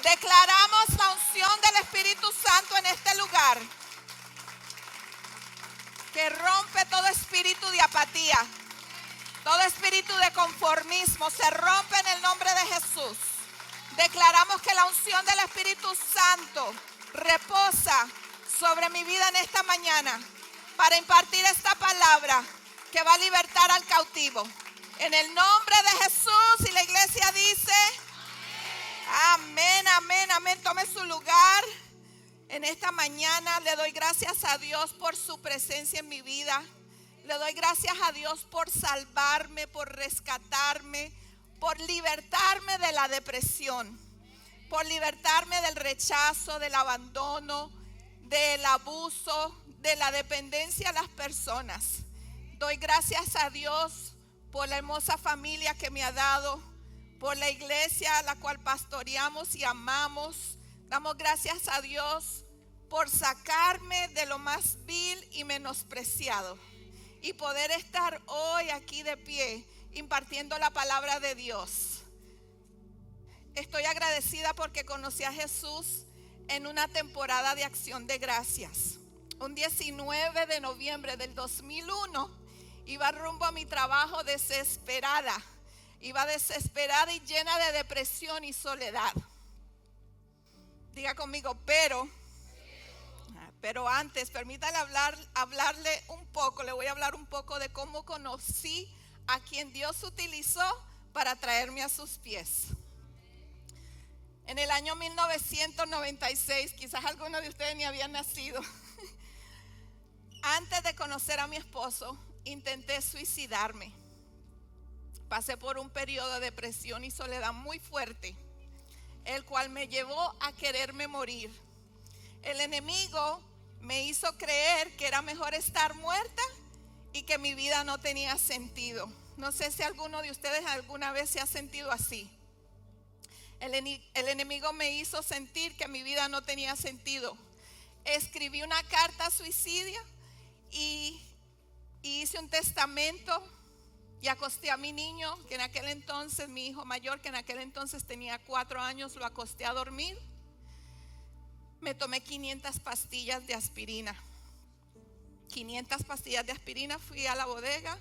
Declaramos la unción del Espíritu Santo en este lugar, que rompe todo espíritu de apatía, todo espíritu de conformismo, se rompe en el nombre de Jesús. Declaramos que la unción del Espíritu Santo reposa sobre mi vida en esta mañana para impartir esta palabra que va a libertar al cautivo. En el nombre de Jesús, y la iglesia dice amén, amén, amén. Tome su lugar. En esta mañana le doy gracias a Dios por su presencia en mi vida. Le doy gracias a Dios por salvarme, por rescatarme, por libertarme de la depresión, por libertarme del rechazo, del abandono, del abuso, de la dependencia a las personas. Doy gracias a Dios por la hermosa familia que me ha dado, por la iglesia a la cual pastoreamos y amamos. Damos gracias a Dios por sacarme de lo más vil y menospreciado y poder estar hoy aquí de pie impartiendo la palabra de Dios. Estoy agradecida porque conocí a Jesús en una temporada de acción de gracias. Un 19 de noviembre del 2001 iba rumbo a mi trabajo desesperada. Iba desesperada y llena de depresión y soledad. Diga conmigo, pero antes, permítale hablarle un poco. Le voy a hablar un poco de cómo conocí a quien Dios utilizó para traerme a sus pies. En el año 1996, quizás algunos de ustedes ni habían nacido. Antes de conocer a mi esposo, intenté suicidarme. Pasé por un periodo de depresión y soledad muy fuerte, el cual me llevó a quererme morir. El enemigo me hizo creer que era mejor estar muerta y que mi vida no tenía sentido. No sé si alguno de ustedes alguna vez se ha sentido así. El enemigo me hizo sentir que mi vida no tenía sentido. Escribí una carta suicidia y hice un testamento. Y acosté a mi niño, que en aquel entonces, mi hijo mayor, que en aquel entonces tenía 4 años, lo acosté a dormir. Me tomé 500 pastillas de aspirina. 500 pastillas de aspirina, fui a la bodega,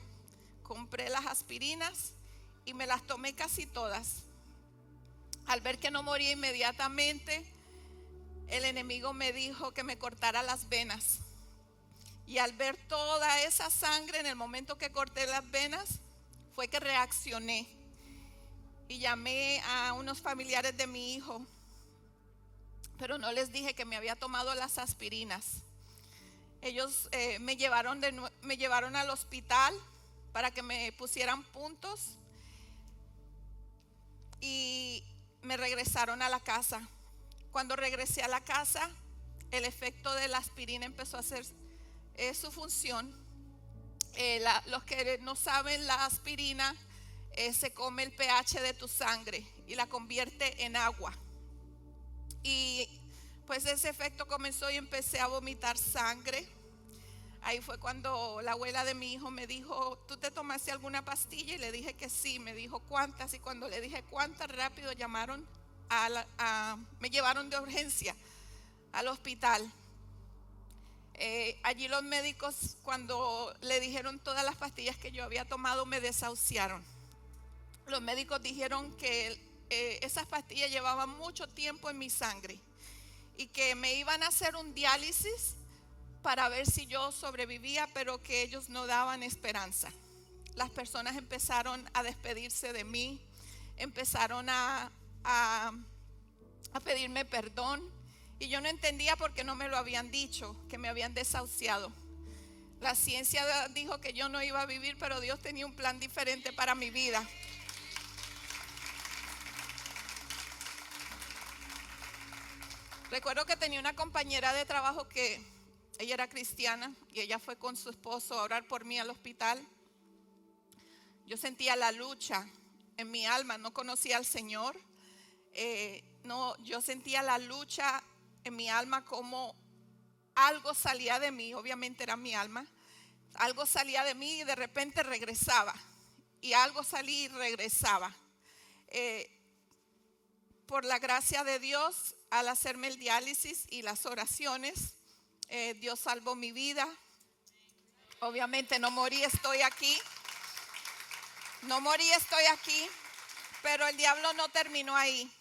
compré las aspirinas y me las tomé casi todas. Al ver que no moría inmediatamente, el enemigo me dijo que me cortara las venas. Y al ver toda esa sangre, en el momento que corté las venas, fue que reaccioné y llamé a unos familiares de mi hijo, pero no les dije que me había tomado las aspirinas. Ellos me llevaron al hospital para que me pusieran puntos y me regresaron a la casa. Cuando regresé a la casa, el efecto de la aspirina empezó a hacer su función. Los que no saben, la aspirina se come el pH de tu sangre y la convierte en agua. Y pues ese efecto comenzó y empecé a vomitar sangre. Ahí fue cuando la abuela de mi hijo me dijo, ¿tú te tomaste alguna pastilla? Y le dije que sí. Me dijo, ¿cuántas? Y cuando le dije cuántas, rápido llamaron me llevaron de urgencia al hospital. Allí los médicos, cuando le dijeron todas las pastillas que yo había tomado, me desahuciaron. Los médicos dijeron que esas pastillas llevaban mucho tiempo en mi sangre y que me iban a hacer un diálisis para ver si yo sobrevivía, pero que ellos no daban esperanza. Las personas empezaron a despedirse de mí, empezaron a pedirme perdón. Y yo no entendía por qué no me lo habían dicho, que me habían desahuciado. La ciencia dijo que yo no iba a vivir, pero Dios tenía un plan diferente para mi vida. Recuerdo que tenía una compañera de trabajo que ella era cristiana y ella fue con su esposo a orar por mí al hospital. Yo sentía la lucha en mi alma, no conocía al Señor. Yo sentía la lucha en mi alma, como algo salía de mí, obviamente era mi alma, algo salía de mí y de repente regresaba, y algo salía y regresaba. por la gracia de Dios, al hacerme el diálisis y las oraciones, Dios salvó mi vida. Obviamente no morí, estoy aquí. No morí, estoy aquí. Pero el diablo no terminó ahí.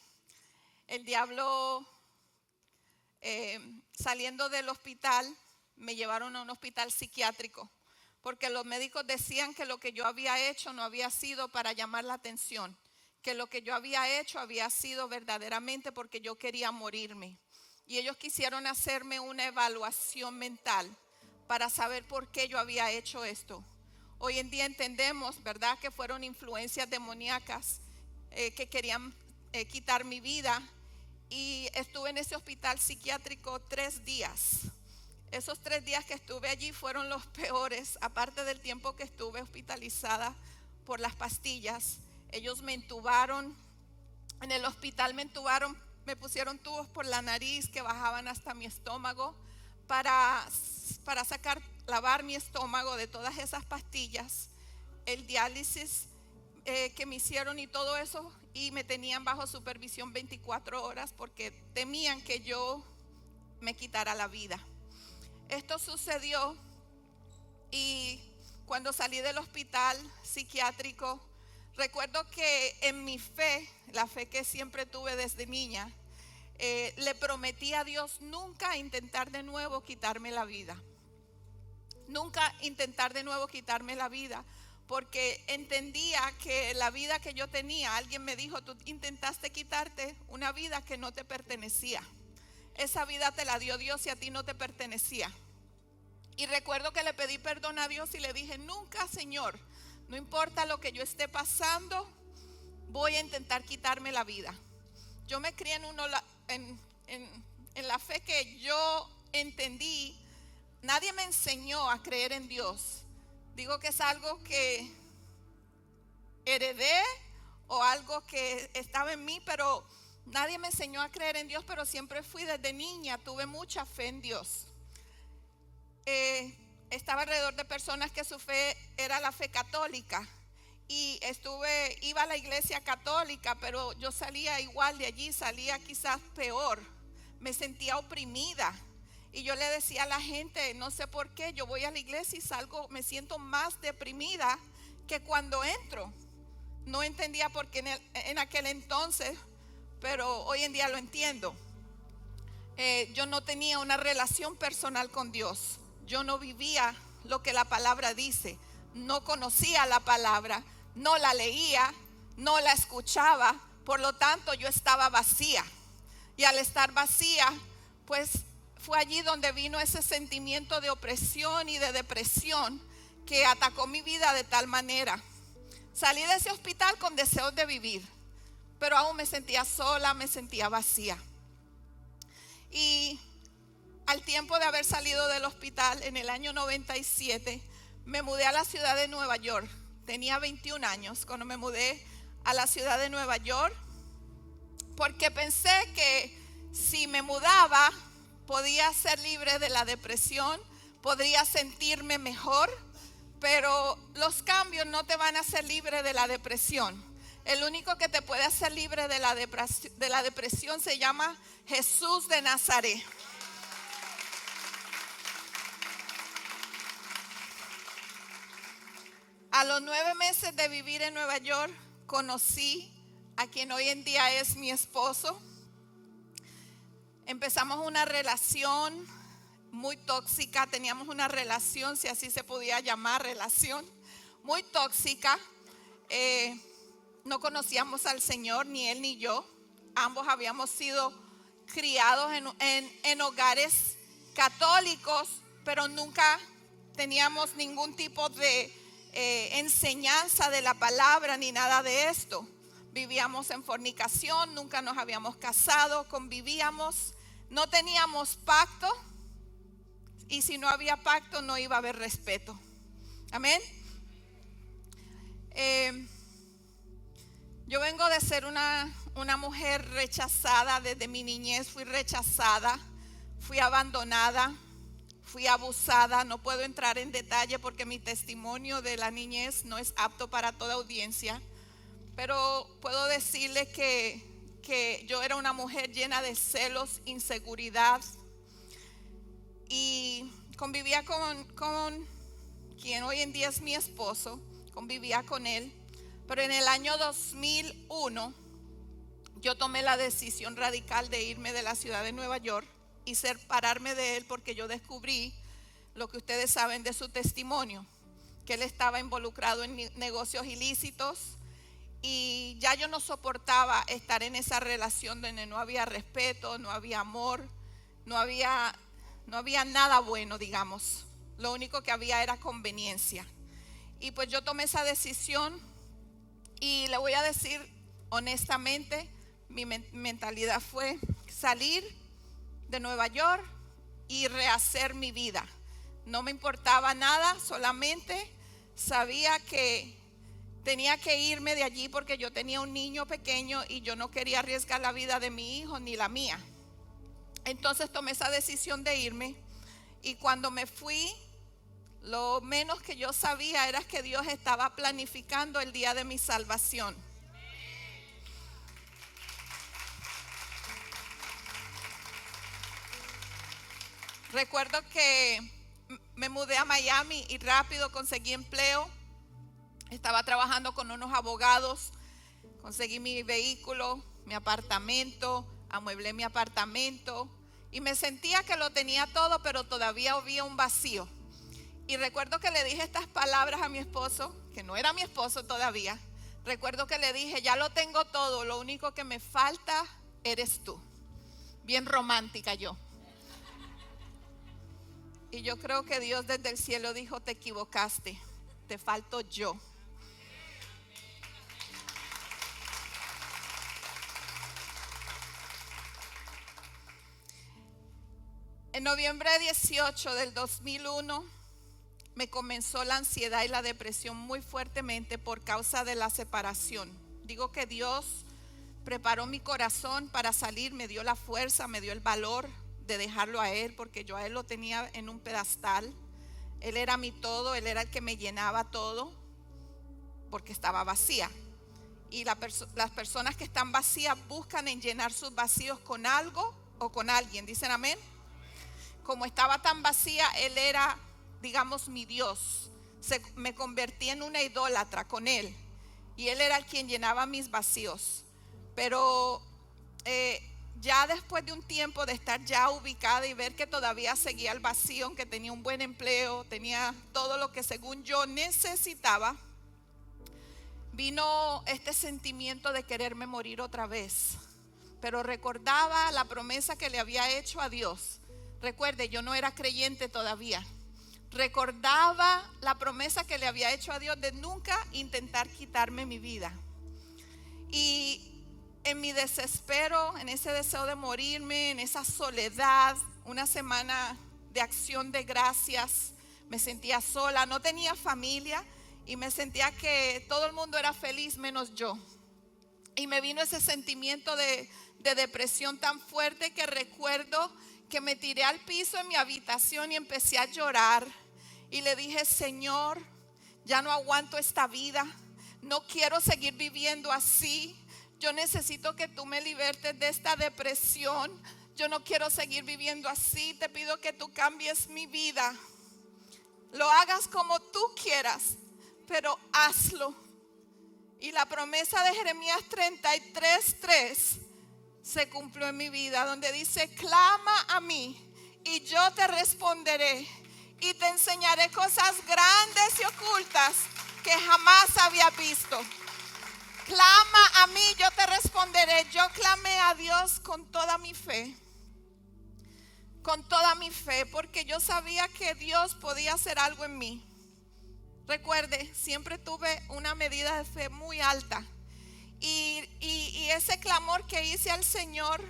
El diablo, saliendo del hospital, me llevaron a un hospital psiquiátrico. Porque los médicos decían que lo que yo había hecho no había sido para llamar la atención. Que lo que yo había hecho había sido verdaderamente porque yo quería morirme. Y ellos quisieron hacerme una evaluación mental para saber por qué yo había hecho esto. Hoy en día entendemos, ¿verdad?, que fueron influencias demoníacas que querían quitar mi vida. Y estuve en ese hospital psiquiátrico 3 días. Esos 3 días que estuve allí fueron los peores, aparte del tiempo que estuve hospitalizada por las pastillas. Ellos me entubaron, en el hospital me entubaron, me pusieron tubos por la nariz que bajaban hasta mi estómago para lavar mi estómago de todas esas pastillas, el diálisis que me hicieron y todo eso, y me tenían bajo supervisión 24 horas porque temían que yo me quitara la vida. Esto sucedió y cuando salí del hospital psiquiátrico, recuerdo que en mi fe, la fe que siempre tuve desde niña, le prometí a Dios nunca intentar de nuevo quitarme la vida. Nunca intentar de nuevo quitarme la vida, porque entendía que la vida que yo tenía, alguien me dijo, tú intentaste quitarte una vida que no te pertenecía. Esa vida te la dio Dios y a ti no te pertenecía. Y recuerdo que le pedí perdón a Dios y le dije, nunca, Señor, no importa lo que yo esté pasando, voy a intentar quitarme la vida. Yo me crié en la fe que yo entendí. Nadie me enseñó a creer en Dios. Digo que es algo que heredé o algo que estaba en mí, pero nadie me enseñó a creer en Dios, pero siempre fui desde niña, tuve mucha fe en Dios. Estaba alrededor de personas que su fe era la fe católica y iba a la iglesia católica, pero yo salía igual de allí, salía quizás peor, me sentía oprimida y yo le decía a la gente, no sé por qué, yo voy a la iglesia y salgo, me siento más deprimida que cuando entro. No entendía por qué en aquel entonces, pero hoy en día lo entiendo. Yo no tenía una relación personal con Dios. Yo no vivía lo que la palabra dice, no conocía la palabra, no la leía, no la escuchaba, por lo tanto yo estaba vacía. Y al estar vacía, pues fue allí donde vino ese sentimiento de opresión y de depresión que atacó mi vida de tal manera. Salí de ese hospital con deseos de vivir, pero aún me sentía sola, me sentía vacía. Y al tiempo de haber salido del hospital, en el año 97, me mudé a la ciudad de Nueva York. Tenía 21 años cuando me mudé a la ciudad de Nueva York, porque pensé que si me mudaba, podía ser libre de la depresión, podría sentirme mejor, pero los cambios no te van a hacer libre de la depresión. El único que te puede hacer libre de la depresión se llama Jesús de Nazaret. A los 9 meses de vivir en Nueva York, conocí a quien hoy en día es mi esposo. Empezamos una relación muy tóxica, teníamos una relación, si así se podía llamar, relación muy tóxica. No conocíamos al Señor, ni él ni yo. Ambos habíamos sido criados en hogares católicos, pero nunca teníamos ningún tipo de enseñanza de la palabra ni nada de esto. Vivíamos en fornicación, nunca nos habíamos casado, convivíamos, no teníamos pacto, y si no había pacto no iba a haber respeto. Amén. Yo vengo de ser una mujer rechazada. Desde mi niñez fui rechazada, fui abandonada, fui abusada. No puedo entrar en detalle porque mi testimonio de la niñez no es apto para toda audiencia, pero puedo decirle que que yo era una mujer llena de celos, inseguridad, y convivía con quien hoy en día es mi esposo, convivía con él, pero en el año 2001 yo tomé la decisión radical de irme de la ciudad de Nueva York y separarme de él, porque yo descubrí lo que ustedes saben de su testimonio, que él estaba involucrado en negocios ilícitos, y ya yo no soportaba estar en esa relación donde no había respeto, no había amor, no había nada bueno, digamos. Lo único que había era conveniencia. Y pues yo tomé esa decisión, y le voy a decir honestamente, mi mentalidad fue salir de Nueva York y rehacer mi vida. No me importaba nada, solamente sabía que tenía que irme de allí porque yo tenía un niño pequeño y yo no quería arriesgar la vida de mi hijo ni la mía. Entonces tomé esa decisión de irme, y cuando me fui, lo menos que yo sabía era que Dios estaba planificando el día de mi salvación. Recuerdo que me mudé a Miami y rápido conseguí empleo. Estaba trabajando con unos abogados, conseguí mi vehículo, mi apartamento, amueblé mi apartamento y me sentía que lo tenía todo, pero todavía había un vacío. Y recuerdo que le dije estas palabras a mi esposo, que no era mi esposo todavía. Recuerdo que le dije: ya lo tengo todo, lo único que me falta eres tú. Bien romántica yo. Y yo creo que Dios desde el cielo dijo: te equivocaste, te falto yo. En noviembre 18 del 2001 me comenzó la ansiedad y la depresión muy fuertemente por causa de la separación. Digo que Dios preparó mi corazón para salir, me dio la fuerza, me dio el valor de dejarlo a Él, porque yo a Él lo tenía en un pedestal. Él era mi todo, Él era el que me llenaba todo, porque estaba vacía. Y las personas que están vacías buscan en llenar sus vacíos con algo o con alguien. ¿Dicen amén? Como estaba tan vacía, Él era, digamos, mi Dios. Me convertí en una idólatra con Él, y Él era el quien llenaba mis vacíos. Pero ya después de un tiempo de estar ya ubicada y ver que todavía seguía el vacío, aunque tenía un buen empleo, tenía todo lo que según yo necesitaba, vino este sentimiento de quererme morir otra vez. Pero recordaba la promesa que le había hecho a Dios. Recuerde, yo no era creyente todavía. Recordaba la promesa que le había hecho a Dios de nunca intentar quitarme mi vida. Y en mi desespero, en ese deseo de morirme, en esa soledad, una semana de acción de gracias, me sentía sola, no tenía familia y me sentía que todo el mundo era feliz menos yo. Y me vino ese sentimiento de depresión tan fuerte que recuerdo que me tiré al piso en mi habitación y empecé a llorar. Y le dije: Señor, ya no aguanto esta vida, no quiero seguir viviendo así. Yo necesito que tú me libertes de esta depresión. Yo no quiero seguir viviendo así. Te pido que tú cambies mi vida. Lo hagas como tú quieras, pero hazlo. Y la promesa de Jeremías 33:3 se cumplió en mi vida, donde dice: clama a mí y yo te responderé y te enseñaré cosas grandes y ocultas que jamás había visto. Clama a mí, yo te responderé. Yo clamé a Dios con toda mi fe, porque yo sabía que Dios podía hacer algo en mí. Recuerde, siempre tuve una medida de fe muy alta, y ese clamor que hice al Señor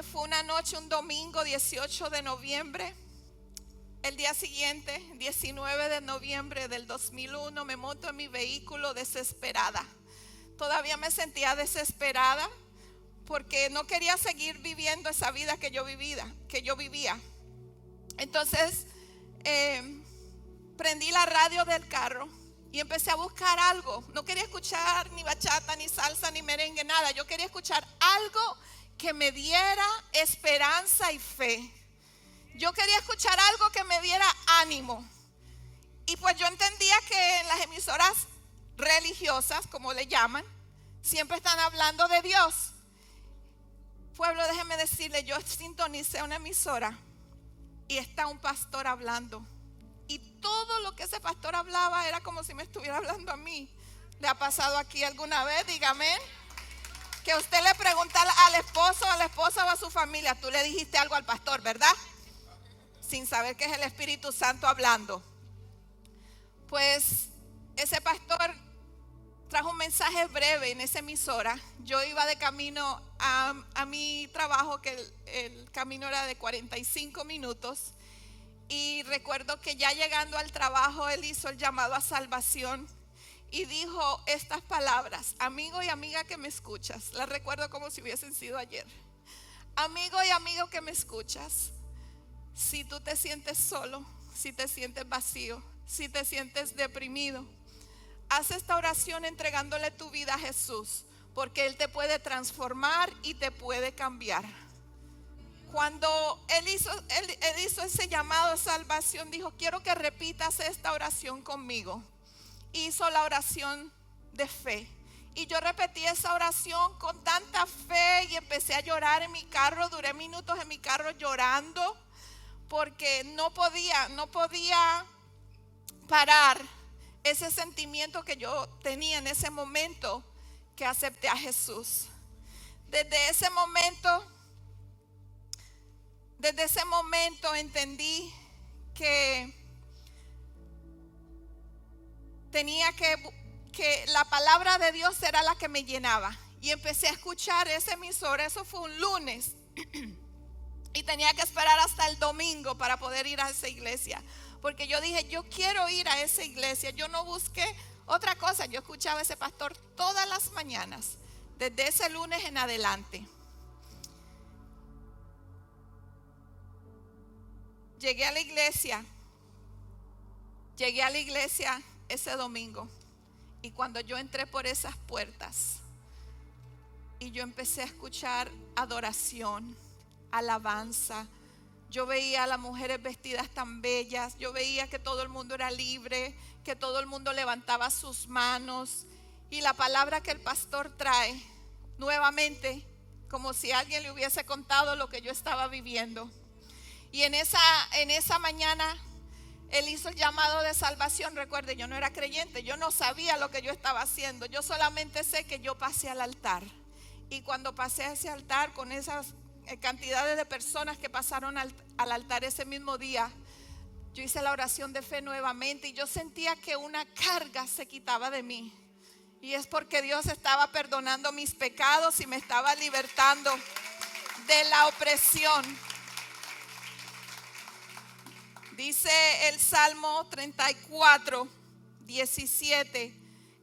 fue una noche, un domingo 18 de noviembre. El día siguiente, 19 de noviembre del 2001, me monto en mi vehículo desesperada. Todavía me sentía desesperada porque no quería seguir viviendo esa vida que yo vivía. Entonces prendí la radio del carro y empecé a buscar algo. No quería escuchar ni bachata, ni salsa, ni merengue, nada. Yo quería escuchar algo que me diera esperanza y fe. Yo quería escuchar algo que me diera ánimo. Y pues yo entendía que en las emisoras religiosas, como le llaman, siempre están hablando de Dios. Pueblo, déjeme decirle, yo sintonicé una emisora y está un pastor hablando. Y todo lo que ese pastor hablaba era como si me estuviera hablando a mí. ¿Le ha pasado aquí alguna vez? Dígame. Que usted le pregunta al esposo, a la esposa o a su familia, tú le dijiste algo al pastor, ¿verdad? Sin saber que es el Espíritu Santo hablando. Pues ese pastor trajo un mensaje breve en esa emisora. Yo iba de camino a mi trabajo, que el camino era de 45 minutos. Y recuerdo que ya llegando al trabajo, él hizo el llamado a salvación y dijo estas palabras: amigo y amiga que me escuchas. Las recuerdo como si hubiesen sido ayer. Amigo y amigo que me escuchas, si tú te sientes solo, si te sientes vacío, si te sientes deprimido, haz esta oración entregándole tu vida a Jesús, porque Él te puede transformar y te puede cambiar. Cuando él hizo ese llamado a salvación, dijo: quiero que repitas esta oración conmigo. Hizo la oración de fe. Y yo repetí esa oración con tanta fe y empecé a llorar en mi carro. Duré minutos en mi carro llorando porque no podía parar ese sentimiento que yo tenía en ese momento que acepté a Jesús. Desde ese momento entendí que tenía que la palabra de Dios era la que me llenaba. Y empecé a escuchar esa emisora. Eso fue un lunes. Y tenía que esperar hasta el domingo para poder ir a esa iglesia. Porque yo dije, yo quiero ir a esa iglesia. Yo no busqué otra cosa. Yo escuchaba a ese pastor todas las mañanas, desde ese lunes en adelante. Llegué a la iglesia ese domingo. Y cuando yo entré por esas puertas y yo empecé a escuchar adoración, alabanza, yo veía a las mujeres vestidas tan bellas, yo veía que todo el mundo era libre, que todo el mundo levantaba sus manos, y la palabra que el pastor trae nuevamente, como si alguien le hubiese contado lo que yo estaba viviendo. Y en esa mañana él hizo el llamado de salvación. Recuerde, yo no era creyente, yo no sabía lo que yo estaba haciendo. Yo solamente sé que yo pasé al altar. Y cuando pasé a ese altar con esas cantidades de personas que pasaron al altar ese mismo día, yo hice la oración de fe nuevamente y yo sentía que una carga se quitaba de mí. Y es porque Dios estaba perdonando mis pecados y me estaba libertando de la opresión. Dice el Salmo 34, 17: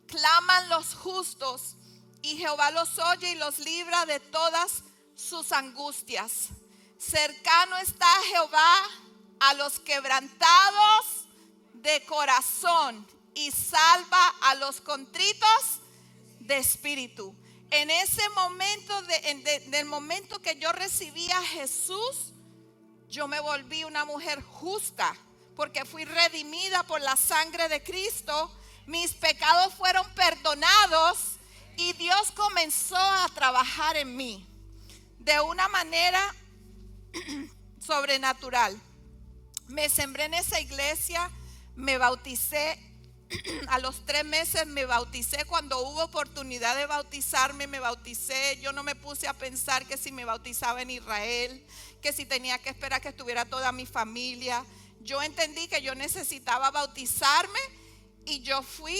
claman los justos y Jehová los oye y los libra de todas sus angustias. Cercano está Jehová a los quebrantados de corazón y salva a los contritos de espíritu. En ese momento, del momento que yo recibí a Jesús, yo me volví una mujer justa, porque fui redimida por la sangre de Cristo. Mis pecados fueron perdonados y Dios comenzó a trabajar en mí de una manera sobrenatural. Me sembré en esa iglesia, me bauticé. A los 3 meses me bauticé. Cuando hubo oportunidad de bautizarme, me bauticé. Yo no me puse a pensar que si me bautizaba en Israel, que si tenía que esperar que estuviera toda mi familia. Yo entendí que yo necesitaba bautizarme y yo fui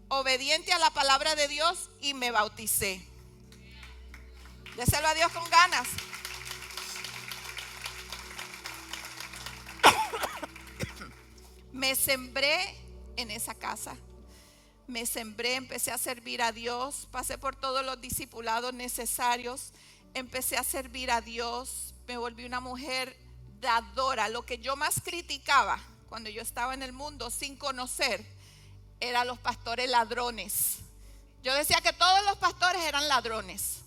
obediente a la palabra de Dios y me bauticé. Déselo a Dios con ganas. Me sembré en esa casa. Me sembré, empecé a servir a Dios, pasé por todos los discipulados necesarios, empecé a servir a Dios, me volví una mujer dadora. Lo que yo más criticaba cuando yo estaba en el mundo sin conocer eran los pastores ladrones. Yo decía que todos los pastores eran ladrones,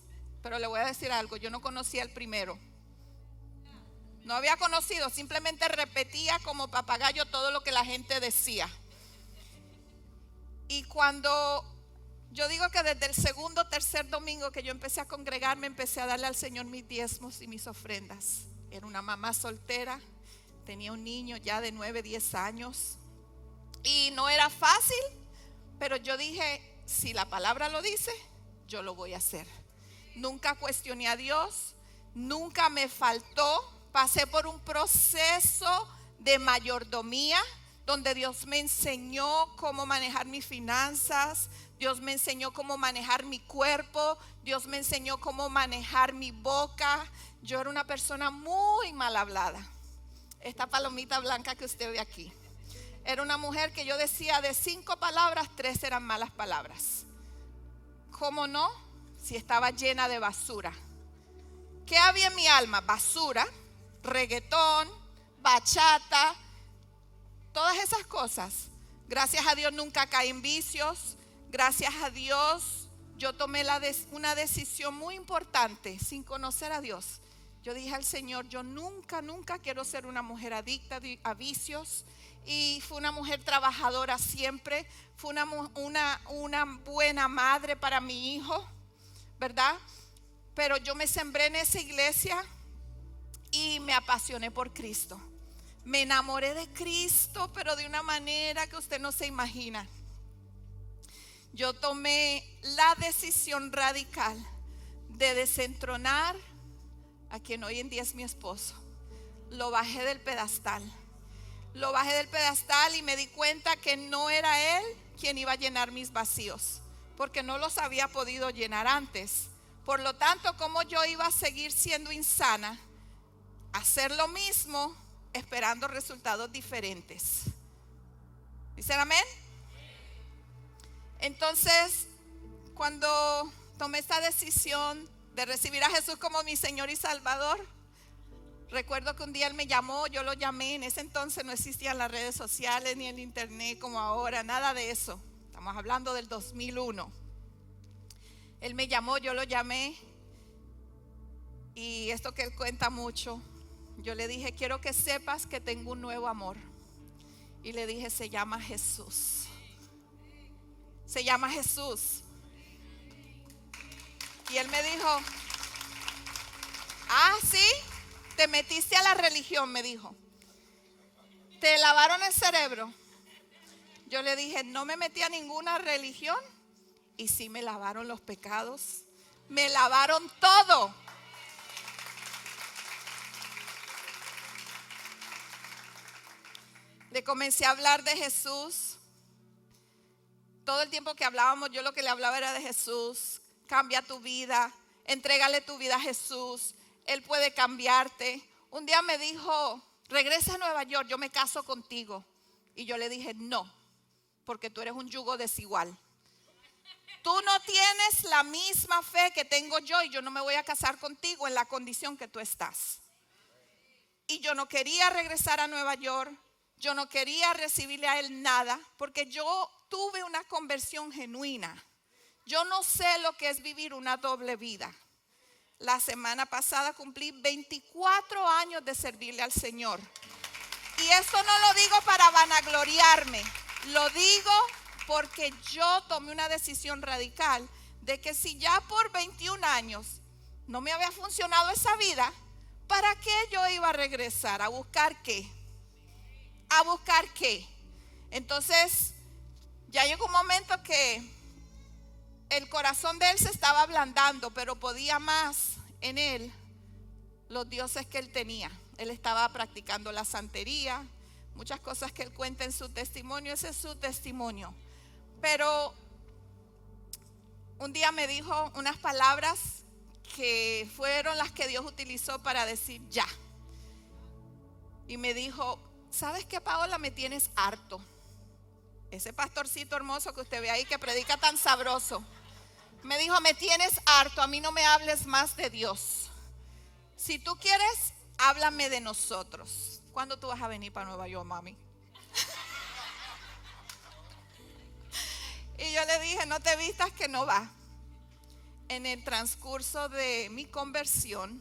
pero le voy a decir algo, yo no conocía el primero. No había conocido, simplemente repetía como papagayo todo lo que la gente decía. Y cuando yo digo que desde el segundo o tercer domingo que yo empecé a congregarme, empecé a darle al Señor mis diezmos y mis ofrendas. Era una mamá soltera, tenía un niño ya de 9, 10 años. Y no era fácil, pero yo dije, si la palabra lo dice, yo lo voy a hacer. Nunca cuestioné a Dios, nunca me faltó. Pasé por un proceso de mayordomía donde Dios me enseñó cómo manejar mis finanzas, Dios me enseñó cómo manejar mi cuerpo, Dios me enseñó cómo manejar mi boca. Yo era una persona muy mal hablada. Esta palomita blanca que usted ve aquí. Era una mujer que yo decía de 5 palabras, 3 eran malas palabras. ¿Cómo no? Si estaba llena de basura. ¿Qué había en mi alma? Basura, reggaetón, bachata, todas esas cosas. Gracias a Dios nunca caí en vicios. Gracias a Dios yo tomé una decisión muy importante sin conocer a Dios. Yo dije al Señor, yo nunca quiero ser una mujer adicta a vicios. Y fue una mujer trabajadora siempre. Fue una buena madre para mi hijo, ¿verdad? Pero yo me sembré en esa iglesia y me apasioné por Cristo. Me enamoré de Cristo, pero de una manera que usted no se imagina. Yo tomé la decisión radical de desentronar a quien hoy en día es mi esposo. Lo bajé del pedestal. Lo bajé del pedestal y me di cuenta que no era él quien iba a llenar mis vacíos, porque no los había podido llenar antes. Por lo tanto, ¿cómo yo iba a seguir siendo insana? Hacer lo mismo esperando resultados diferentes. ¿Dicen amén? Entonces, cuando tomé esta decisión de recibir a Jesús como mi Señor y Salvador, recuerdo que un día Él me llamó, yo lo llamé. En ese entonces no existían las redes sociales ni el internet como ahora, nada de eso. Estamos hablando del 2001. Él me llamó, yo lo llamé. Y esto que Él cuenta mucho, yo le dije, quiero que sepas que tengo un nuevo amor. Y le dije, se llama Jesús. Se llama Jesús. Y Él me dijo, ah, ¿sí? Te metiste a la religión, me dijo. Te lavaron el cerebro. Yo le dije, no me metí a ninguna religión. Y sí me lavaron los pecados. Me lavaron todo. Le comencé a hablar de Jesús. Todo el tiempo que hablábamos, yo lo que le hablaba era de Jesús. Cambia tu vida. Entrégale tu vida a Jesús. Él puede cambiarte. Un día me dijo, regresa a Nueva York, yo me caso contigo. Y yo le dije, no, porque tú eres un yugo desigual. Tú no tienes la misma fe que tengo yo y yo no me voy a casar contigo en la condición que tú estás. Y yo no quería regresar a Nueva York. Yo no quería recibirle a él nada, porque yo tuve una conversión genuina. Yo no sé lo que es vivir una doble vida. La semana pasada cumplí 24 años de servirle al Señor. Y esto no lo digo para vanagloriarme. Lo digo porque yo tomé una decisión radical de que si ya por 21 años no me había funcionado esa vida, ¿para qué yo iba a regresar? ¿A buscar qué? ¿A buscar qué? Entonces, ya llegó un momento que el corazón de él se estaba ablandando, pero podía más en él los dioses que él tenía. Él estaba practicando la santería, muchas cosas que él cuenta en su testimonio, ese es su testimonio. Pero un día me dijo unas palabras que fueron las que Dios utilizó para decir ya. Y me dijo, ¿sabes qué, Paola? Me tienes harto. Ese pastorcito hermoso que usted ve ahí que predica tan sabroso. Me dijo, me tienes harto, a mí no me hables más de Dios. Si tú quieres, háblame de nosotros. ¿Cuándo tú vas a venir para Nueva York, mami? Y yo le dije, no te vistas que no va. En el transcurso de mi conversión,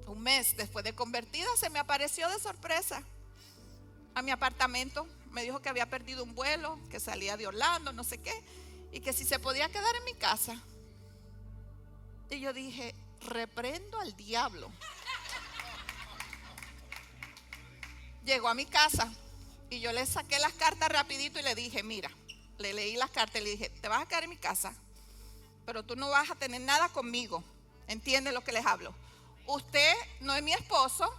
un mes después de convertida, se me apareció de sorpresa a mi apartamento. Me dijo que había perdido un vuelo, que salía de Orlando, no sé qué, y que si se podía quedar en mi casa. Y yo dije, reprendo al diablo. Llegó a mi casa y yo le saqué las cartas rapidito y le dije, mira, le leí las cartas y le dije, te vas a quedar en mi casa, pero tú no vas a tener nada conmigo. ¿Entiende lo que les hablo? Usted no es mi esposo,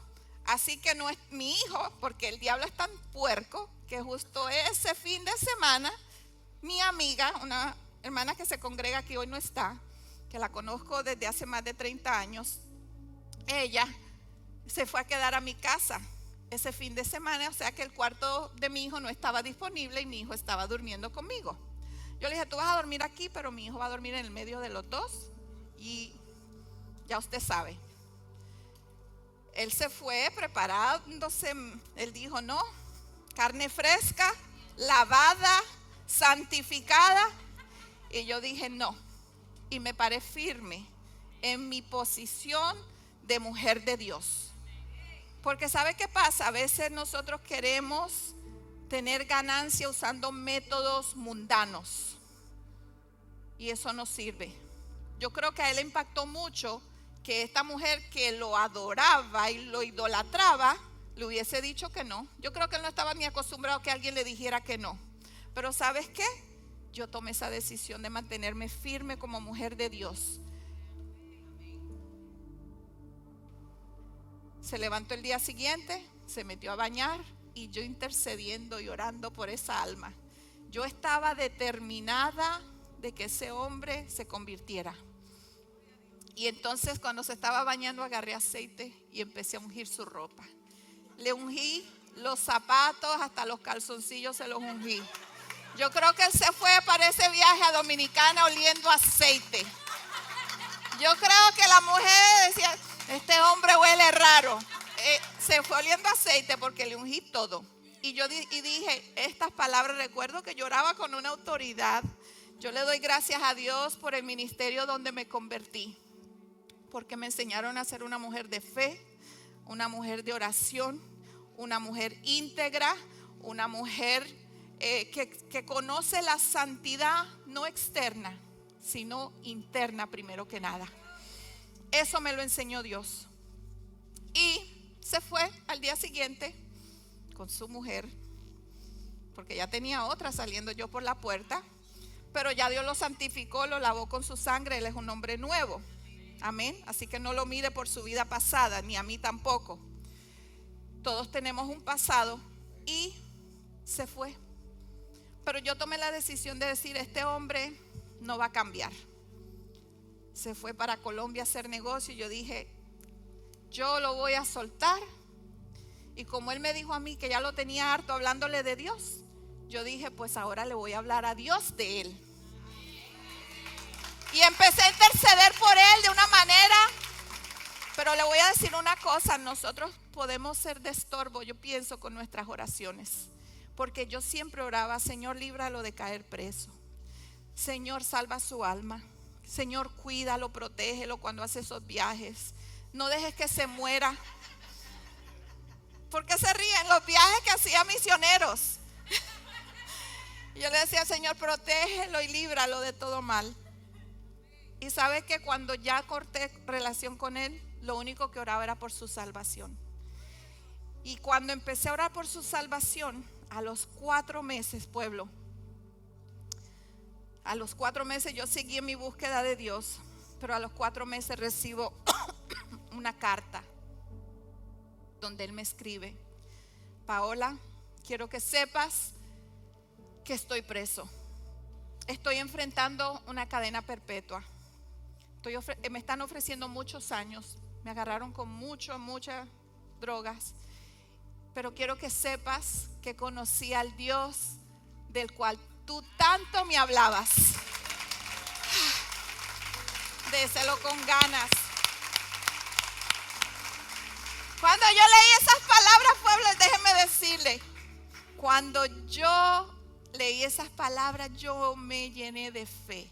así que no es mi hijo, porque el diablo es tan puerco que justo ese fin de semana, mi amiga, una hermana que se congrega aquí hoy no está, que la conozco desde hace más de 30 años, ella se fue a quedar a mi casa ese fin de semana, o sea que el cuarto de mi hijo no estaba disponible y mi hijo estaba durmiendo conmigo. Yo le dije, tú vas a dormir aquí, pero mi hijo va a dormir en el medio de los dos y ya usted sabe. Él se fue preparándose, él dijo, no, carne fresca, lavada, santificada. Y yo dije, no, y me paré firme en mi posición de mujer de Dios. Porque ¿sabe qué pasa? A veces nosotros queremos tener ganancia usando métodos mundanos y eso no sirve. Yo creo que a él le impactó mucho que esta mujer que lo adoraba y lo idolatraba le hubiese dicho que no. Yo creo que él no estaba ni acostumbrado a que alguien le dijera que no. Pero ¿sabes qué? Yo tomé esa decisión de mantenerme firme como mujer de Dios. Se levantó el día siguiente, se metió a bañar y yo intercediendo y orando por esa alma. Yo estaba determinada de que ese hombre se convirtiera. Y entonces cuando se estaba bañando agarré aceite y empecé a ungir su ropa. Le ungí los zapatos, hasta los calzoncillos se los ungí. Yo creo que él se fue para ese viaje a Dominicana oliendo aceite. Yo creo que la mujer decía, este hombre huele raro. Se fue oliendo aceite porque le ungí todo. Y yo dije estas palabras. Recuerdo que lloraba con una autoridad. Yo le doy gracias a Dios por el ministerio donde me convertí, porque me enseñaron a ser una mujer de fe, una mujer de oración, una mujer íntegra, una mujer que conoce la santidad no externa, sino interna primero que nada. Eso me lo enseñó Dios. Y se fue al día siguiente con su mujer, porque ya tenía otra saliendo yo por la puerta, pero ya Dios lo santificó, lo lavó con su sangre, él es un hombre nuevo. Amén. Así que no lo mire por su vida pasada, ni a mí tampoco. Todos tenemos un pasado y se fue. Pero yo tomé la decisión de decir, este hombre no va a cambiar. Se fue para Colombia a hacer negocio y yo dije, yo lo voy a soltar. Y como él me dijo a mí que ya lo tenía harto hablándole de Dios, yo dije, pues ahora le voy a hablar a Dios de él. Y empecé a interceder por él de una manera. Pero le voy a decir una cosa, nosotros podemos ser de estorbo, yo pienso, con nuestras oraciones. Porque yo siempre oraba, Señor, líbralo de caer preso. Señor, salva su alma. Señor, cuídalo, protégelo cuando hace esos viajes. No dejes que se muera. ¿Por qué se ríen? Los viajes que hacía misioneros. Yo le decía, Señor, protégelo y líbralo de todo mal. Y sabe que cuando ya corté relación con él, lo único que oraba era por su salvación. Y cuando empecé a orar por su salvación, a los 4 meses, pueblo, a los 4 meses yo seguí en mi búsqueda de Dios, pero a los 4 meses recibo una carta donde él me escribe: Paola, quiero que sepas que estoy preso. Estoy enfrentando una cadena perpetua. Me están ofreciendo muchos años. Me agarraron con muchas drogas. Pero quiero que sepas que conocí al Dios del cual tú tanto me hablabas. Déselo con ganas. Cuando yo leí esas palabras, pueblo, déjeme decirle, cuando yo leí esas palabras, yo me llené de fe.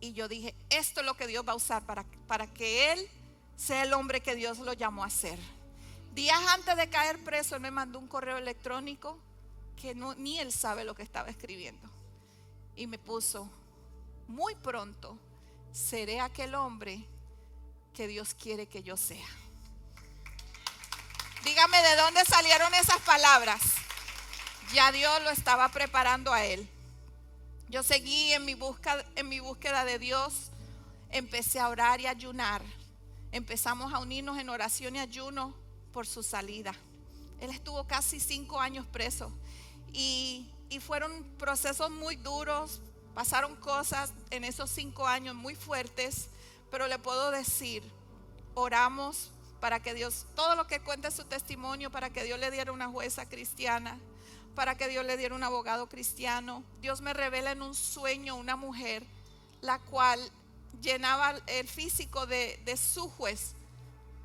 Y yo dije, esto es lo que Dios va a usar para que él sea el hombre que Dios lo llamó a ser. Días antes de caer preso, él me mandó un correo electrónico que ni él sabe lo que estaba escribiendo. Y me puso, muy pronto seré aquel hombre que Dios quiere que yo sea. Dígame de dónde salieron esas palabras. Ya Dios lo estaba preparando a él. Yo seguí en mi búsqueda de Dios. Empecé a orar y a ayunar. Empezamos a unirnos en oración y ayuno por su salida. Él estuvo casi 5 años preso. Y fueron procesos muy duros. Pasaron cosas en esos 5 años muy fuertes. Pero le puedo decir, oramos para que Dios, todo lo que cuente su testimonio, para que Dios le diera una jueza cristiana, para que Dios le diera un abogado cristiano. Dios me revela en un sueño una mujer, la cual llenaba el físico de su juez,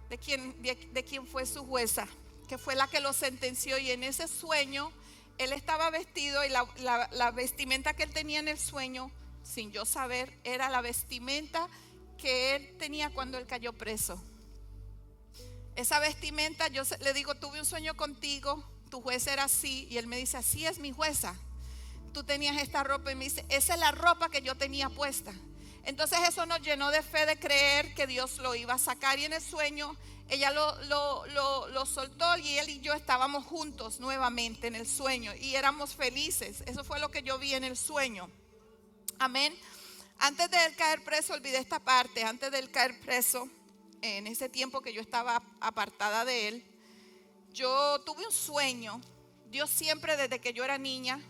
de quien fue su jueza, que fue la que lo sentenció. Y en ese sueño, él estaba vestido y la vestimenta que él tenía en el sueño, sin yo saber, era la vestimenta que él tenía cuando él cayó preso. Esa vestimenta, yo le digo, tuve un sueño contigo, tu jueza era así. Y él me dice, así es mi jueza, tú tenías esta ropa. Y me dice, esa es la ropa que yo tenía puesta. Entonces eso nos llenó de fe, de creer que Dios lo iba a sacar. Y en el sueño ella lo soltó, y él y yo estábamos juntos nuevamente en el sueño y éramos felices. Eso fue lo que yo vi en el sueño. Amén. Antes de él caer preso, olvidé esta parte. Antes de él caer preso, en ese tiempo que yo estaba apartada de él, yo tuve un sueño. Dios siempre, desde que yo era niña,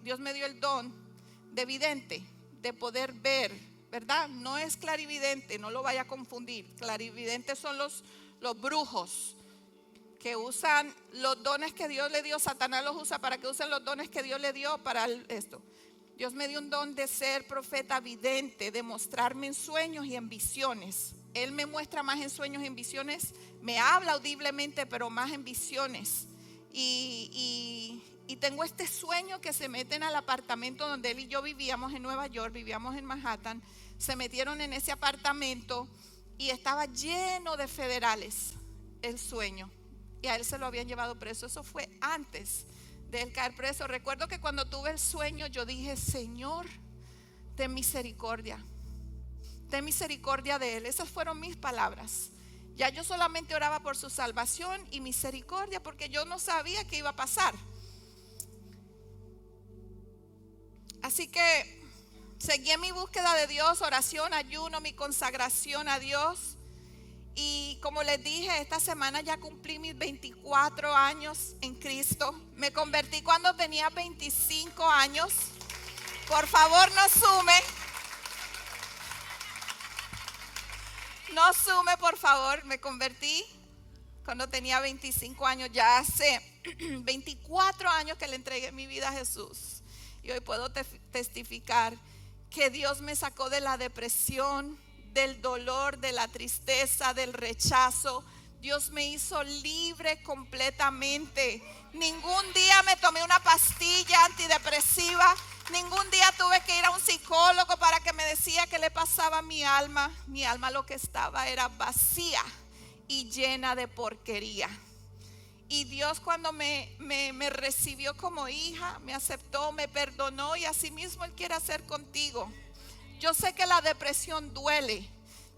Dios me dio el don de vidente, de poder ver, ¿verdad? No es clarividente, no lo vaya a confundir. Clarividentes son los brujos que usan los dones que Dios le dio. Satanás los usa para que usen los dones que Dios le dio para esto. Dios me dio un don de ser profeta vidente, de mostrarme en sueños y en visiones. Él me muestra más en sueños y en visiones. Me habla audiblemente, pero más en visiones. Y tengo este sueño que se meten al apartamento donde él y yo vivíamos en Nueva York, vivíamos en Manhattan. Se metieron en ese apartamento y estaba lleno de federales el sueño. Y a él se lo habían llevado preso. Eso fue antes de él caer preso. Recuerdo que cuando tuve el sueño yo dije, Señor, ten misericordia. Ten misericordia de él. Esas fueron mis palabras. Ya yo solamente oraba por su salvación y misericordia, porque yo no sabía qué iba a pasar. Así que seguí en mi búsqueda de Dios, oración, ayuno, mi consagración a Dios. Y como les dije, esta semana ya cumplí mis 24 años en Cristo. Me convertí cuando tenía 25 años. Por favor, no sume. No sume, por favor. Me convertí cuando tenía 25 años. Ya hace 24 años que le entregué mi vida a Jesús. Y hoy puedo testificar que Dios me sacó de la depresión, del dolor, de la tristeza, del rechazo. Dios me hizo libre completamente. Ningún día me tomé una pastilla antidepresiva. Ningún día tuve que ir a un psicólogo para que me decía qué le pasaba a mi alma. Mi alma lo que estaba era vacía y llena de porquería. Y Dios, cuando me recibió como hija, me aceptó, me perdonó, y así mismo Él quiere hacer contigo. Yo sé que la depresión duele.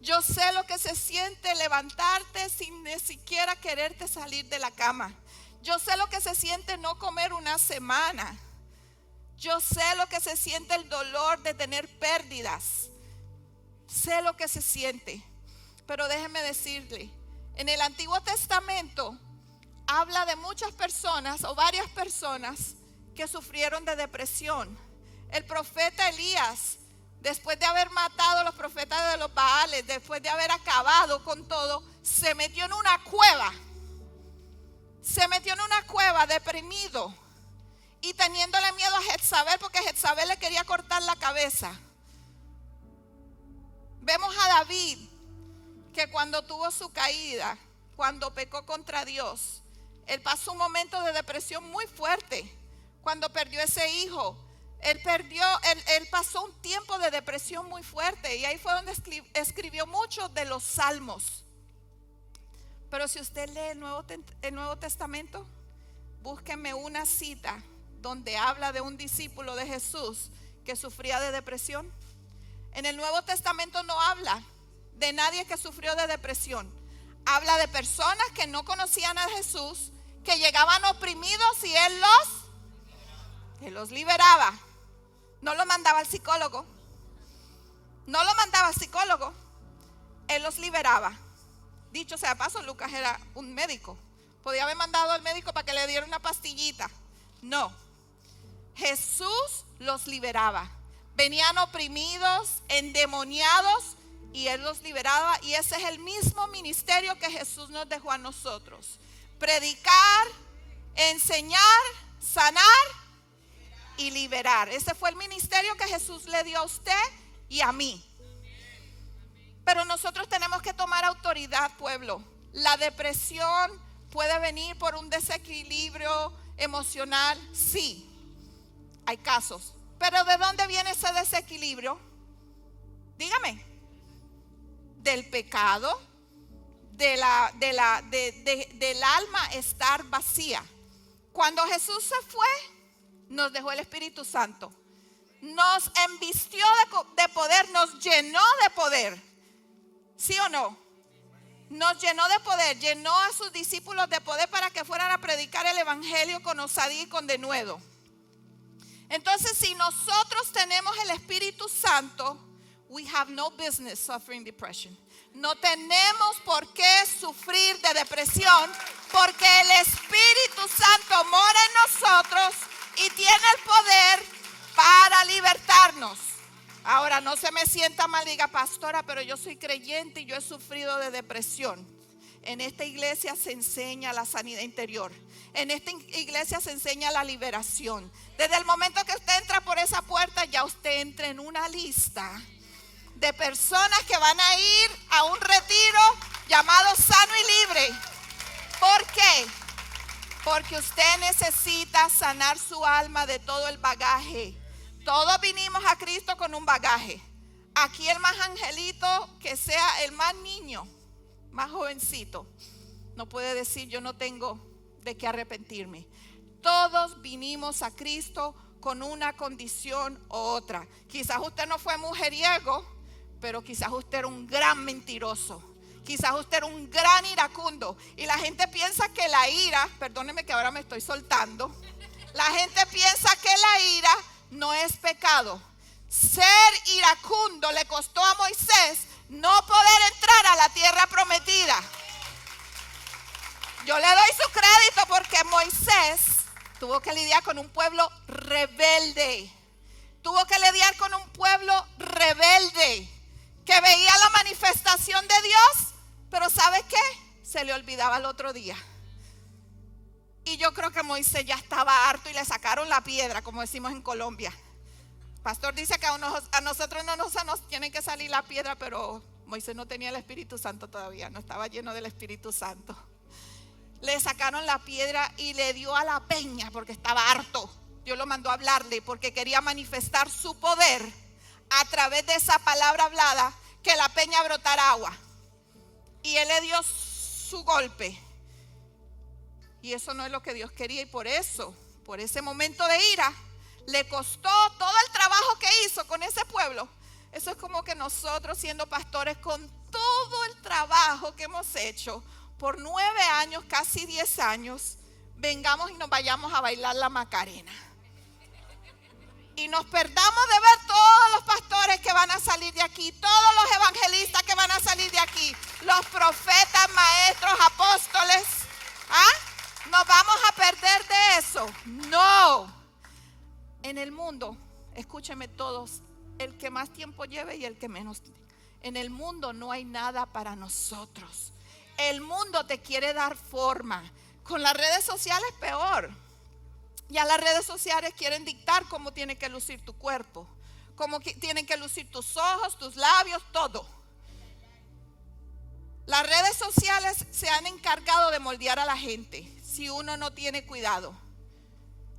Yo sé lo que se siente levantarte sin ni siquiera quererte salir de la cama. Yo sé lo que se siente no comer una semana. Yo sé lo que se siente el dolor de tener pérdidas. Sé lo que se siente. Pero déjeme decirle, en el Antiguo Testamento habla de muchas personas o varias personas que sufrieron de depresión. El profeta Elías, después de haber matado a los profetas de los Baales, después de haber acabado con todo, se metió en una cueva. Se metió en una cueva deprimido y teniéndole miedo a Jezabel, porque Jezabel le quería cortar la cabeza. Vemos a David, que cuando tuvo su caída, cuando pecó contra Dios, él pasó un momento de depresión muy fuerte, cuando perdió ese hijo. Él pasó un tiempo de depresión muy fuerte y ahí fue donde escribió mucho de los salmos. Pero si usted lee el Nuevo Testamento, búsqueme una cita donde habla de un discípulo de Jesús que sufría de depresión. En el Nuevo Testamento no habla de nadie que sufrió de depresión. Habla de personas que no conocían a Jesús, que llegaban oprimidos y Él los liberaba. No lo mandaba al psicólogo. Él los liberaba. Dicho sea de paso, Lucas era un médico. Podía haber mandado al médico para que le diera una pastillita. No. Jesús los liberaba. Venían oprimidos, endemoniados, y Él los liberaba. Y ese es el mismo ministerio que Jesús nos dejó a nosotros: predicar, enseñar, sanar y liberar. Ese fue el ministerio que Jesús le dio a usted y a mí. Pero nosotros tenemos que tomar autoridad, pueblo. La depresión puede venir por un desequilibrio emocional, sí, hay casos. Pero ¿de dónde viene ese desequilibrio? Dígame. Del pecado, del alma estar vacía. Cuando Jesús se fue, nos dejó el Espíritu Santo. Nos embistió de poder, nos llenó de poder. ¿Sí o no? Nos llenó de poder, llenó a sus discípulos de poder para que fueran a predicar el evangelio con osadía y con denuedo. Entonces, si nosotros tenemos el Espíritu Santo, we have no business suffering depression. No tenemos por qué sufrir de depresión, porque el Espíritu Santo mora en nosotros y tiene el poder para libertarnos. Ahora, no se me sienta mal, diga: pastora, pero yo soy creyente y yo he sufrido de depresión. En esta iglesia se enseña la sanidad interior. En esta iglesia se enseña la liberación. Desde el momento que usted entra por esa puerta, ya usted entra en una lista de personas que van a ir a un retiro llamado Sano y Libre. ¿Por qué? Porque usted necesita sanar su alma de todo el bagaje. Todos vinimos a Cristo con un bagaje. Aquí el más angelito, que sea el más niño, más jovencito, no puede decir: yo no tengo de qué arrepentirme. Todos vinimos a Cristo con una condición u otra. Quizás usted no fue mujeriego, pero quizás usted era un gran mentiroso. Quizás usted era un gran iracundo. Y la gente piensa que la ira, perdóneme que ahora me estoy soltando, la gente piensa que la ira no es pecado. Ser iracundo le costó a Moisés no poder entrar a la tierra prometida. Yo le doy su crédito porque Moisés tuvo que lidiar con un pueblo rebelde. Tuvo que lidiar con un pueblo rebelde que veía la manifestación de Dios, pero ¿sabe qué? Se le olvidaba el otro día. Y yo creo que Moisés ya estaba harto y le sacaron la piedra, como decimos en Colombia. Pastor dice que a nosotros no nos tiene que salir la piedra, pero Moisés no tenía el Espíritu Santo todavía, no estaba lleno del Espíritu Santo. Le sacaron la piedra y le dio a la peña porque estaba harto. Dios lo mandó a hablarle porque quería manifestar su poder a través de esa palabra hablada, que la peña brotara agua. Y él le dio su golpe. Y eso no es lo que Dios quería, y por eso, por ese momento de ira, le costó todo el trabajo que hizo con ese pueblo. Eso es como que nosotros, siendo pastores, con todo el trabajo que hemos hecho por 9 años, casi 10 años, vengamos y nos vayamos a bailar la Macarena. Y nos perdamos de ver todos los pastores que van a salir de aquí, todos los evangelistas que van a salir de aquí, los profetas, maestros, apóstoles. ¿Nos vamos a perder de eso? No. En el mundo, escúcheme todos, el que más tiempo lleve y el que menos. En el mundo no hay nada para nosotros. El mundo te quiere dar forma. Con las redes sociales peor. Ya las redes sociales quieren dictar cómo tiene que lucir tu cuerpo, cómo tienen que lucir tus ojos, tus labios, todo. Las redes sociales se han encargado de moldear a la gente si uno no tiene cuidado.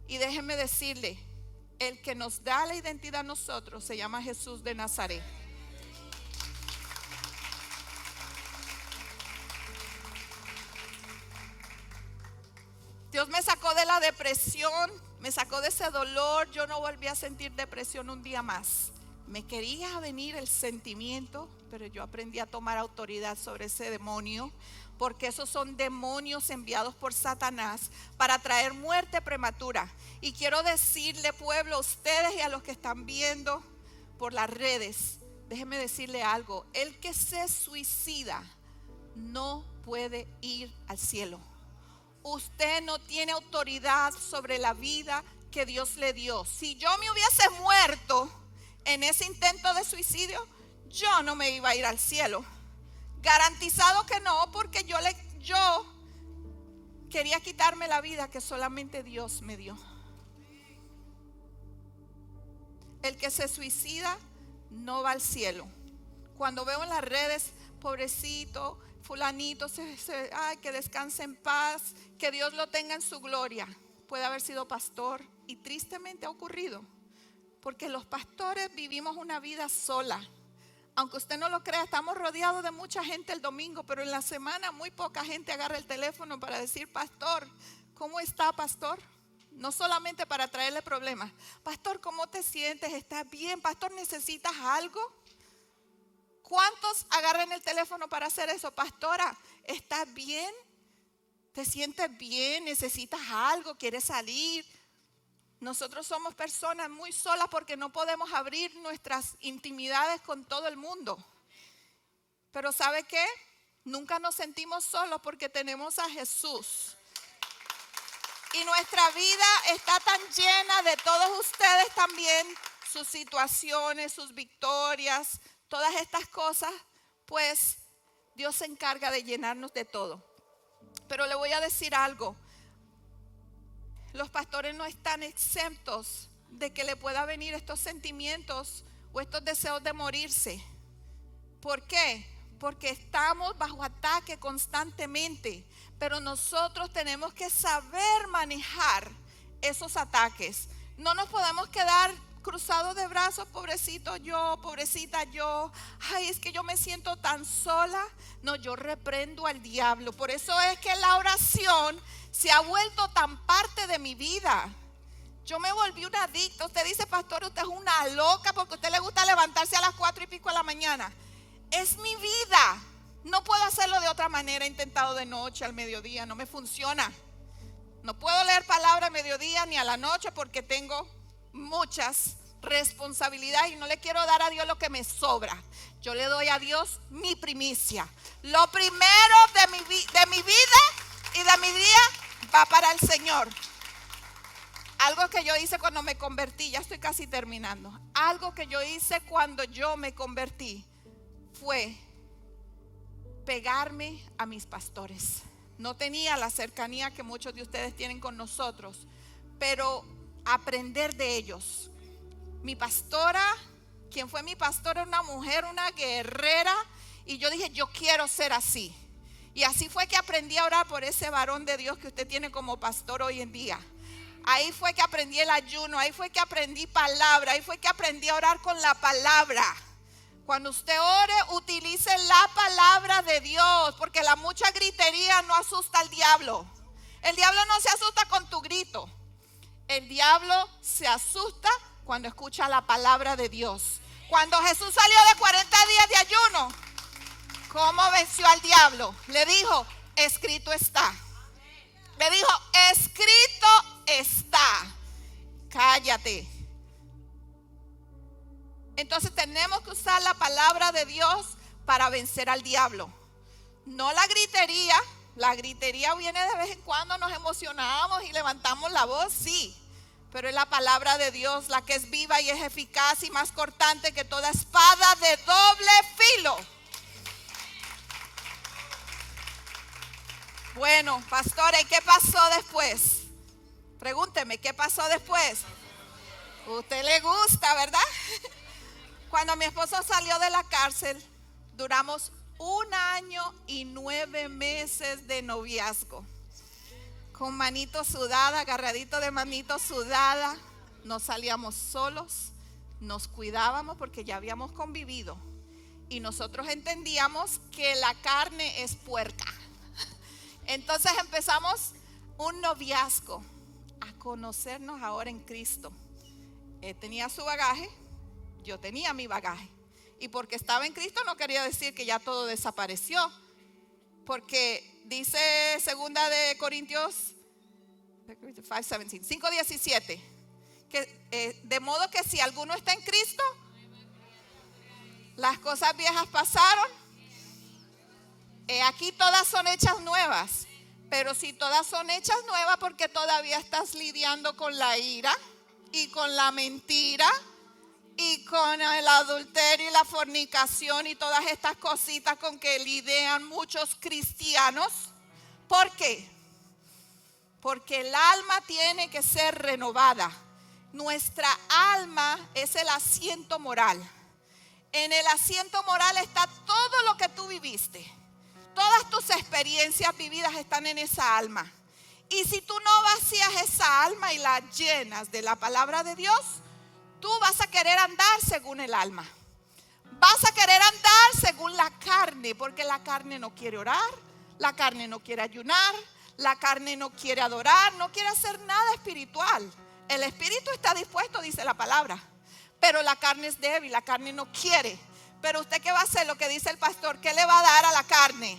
Y déjeme decirle, el que nos da la identidad a nosotros se llama Jesús de Nazaret. Dios me sacó de la depresión, me sacó de ese dolor. Yo no volví a sentir depresión un día más. Me quería venir el sentimiento, pero yo aprendí a tomar autoridad sobre ese demonio, porque esos son demonios enviados por Satanás para traer muerte prematura. Y quiero decirle, pueblo, a ustedes y a los que están viendo por las redes, déjeme decirle algo: el que se suicida no puede ir al cielo. Usted no tiene autoridad sobre la vida que Dios le dio. Si yo me hubiese muerto en ese intento de suicidio, yo no me iba a ir al cielo. Garantizado que no, porque yo quería quitarme la vida que solamente Dios me dio. El que se suicida no va al cielo. Cuando veo en las redes, pobrecito, fulanito, ay, que descanse en paz, que Dios lo tenga en su gloria. Puede haber sido pastor, y tristemente ha ocurrido, porque los pastores vivimos una vida sola. Aunque usted no lo crea, estamos rodeados de mucha gente el domingo, pero en la semana muy poca gente agarra el teléfono para decir: pastor, ¿cómo está, pastor? No solamente para traerle problemas. Pastor, ¿cómo te sientes? ¿Estás bien? Pastor, ¿necesitas algo? ¿Cuántos agarran el teléfono para hacer eso? Pastora, ¿estás bien? ¿Te sientes bien? ¿Necesitas algo? ¿Quieres salir? Nosotros somos personas muy solas porque no podemos abrir nuestras intimidades con todo el mundo. Pero ¿sabe qué? Nunca nos sentimos solos porque tenemos a Jesús. Y nuestra vida está tan llena de todos ustedes también, sus situaciones, sus victorias, todas estas cosas, pues Dios se encarga de llenarnos de todo. Pero le voy a decir algo: los pastores no están exentos de que le pueda venir estos sentimientos o estos deseos de morirse. ¿Por qué? Porque estamos bajo ataque constantemente, pero nosotros tenemos que saber manejar esos ataques. No nos podemos quedar cruzados de brazos: pobrecito yo, pobrecita yo, ay, es que yo me siento tan sola. No, yo reprendo al diablo. Por eso es que la oración se ha vuelto tan parte de mi vida. Yo me volví una adicta. Usted dice: pastor, usted es una loca porque a usted le gusta levantarse a las 4 y pico de la mañana. Es mi vida. No puedo hacerlo de otra manera. He intentado de noche, al mediodía, no me funciona. No puedo leer palabra al mediodía ni a la noche porque tengo muchas responsabilidades y no le quiero dar a Dios lo que me sobra. Yo le doy a Dios mi primicia. Lo primero de mi vida y de mi día va para el Señor. Algo que yo hice cuando me convertí, ya estoy casi terminando. Algo que yo hice cuando yo me convertí fue pegarme a mis pastores. No tenía la cercanía que muchos de ustedes tienen con nosotros, pero aprender de ellos. Mi pastora, quien fue mi pastora, una mujer, una guerrera, y yo dije: yo quiero ser así. Y así fue que aprendí a orar por ese varón de Dios que usted tiene como pastor hoy en día. Ahí fue que aprendí el ayuno, ahí fue que aprendí palabra, ahí fue que aprendí a orar con la palabra. Cuando usted ore, utilice la palabra de Dios, porque la mucha gritería no asusta al diablo. El diablo no se asusta con tu grito. El diablo se asusta cuando escucha la palabra de Dios. Cuando Jesús salió de 40 días de ayuno, ¿cómo venció al diablo? Le dijo: escrito está. Le dijo: escrito está. Cállate. Entonces tenemos que usar la palabra de Dios para vencer al diablo. No la gritería. La gritería viene de vez en cuando, nos emocionamos y levantamos la voz, sí. Pero es la palabra de Dios la que es viva y es eficaz y más cortante que toda espada de doble filo. Bueno, pastora, ¿y qué pasó después? Pregúnteme, ¿qué pasó después? A usted le gusta, ¿verdad? Cuando mi esposo salió de la cárcel, duramos 1 año y 9 meses de noviazgo. con manito sudada, agarradito de manito sudada. No salíamos solos, nos cuidábamos porque ya habíamos convivido. Y nosotros entendíamos que la carne es puerca. Entonces empezamos un noviazgo, a conocernos ahora en Cristo. Él tenía su bagaje, yo tenía mi bagaje. Y porque estaba en Cristo no quería decir que ya todo desapareció. Porque dice 2 de Corintios 5:17, que de modo que si alguno está en Cristo, las cosas viejas pasaron. Aquí todas son hechas nuevas. Pero si todas son hechas nuevas, porque todavía estás lidiando con la ira y con la mentira y con el adulterio y la fornicación y todas estas cositas con que lidian muchos cristianos. ¿Por qué? Porque el alma tiene que ser renovada. Nuestra alma es el asiento moral. En el asiento moral está todo lo que tú viviste. Todas tus experiencias vividas están en esa alma. Y si tú no vacías esa alma y la llenas de la palabra de Dios, tú vas a querer andar según el alma. Vas a querer andar según la carne, porque la carne no quiere orar, la carne no quiere ayunar, la carne no quiere adorar, no quiere hacer nada espiritual. El espíritu está dispuesto, dice la palabra, pero la carne es débil, la carne no quiere. Pero usted, ¿qué va a hacer? Lo que dice el pastor, ¿qué le va a dar a la carne?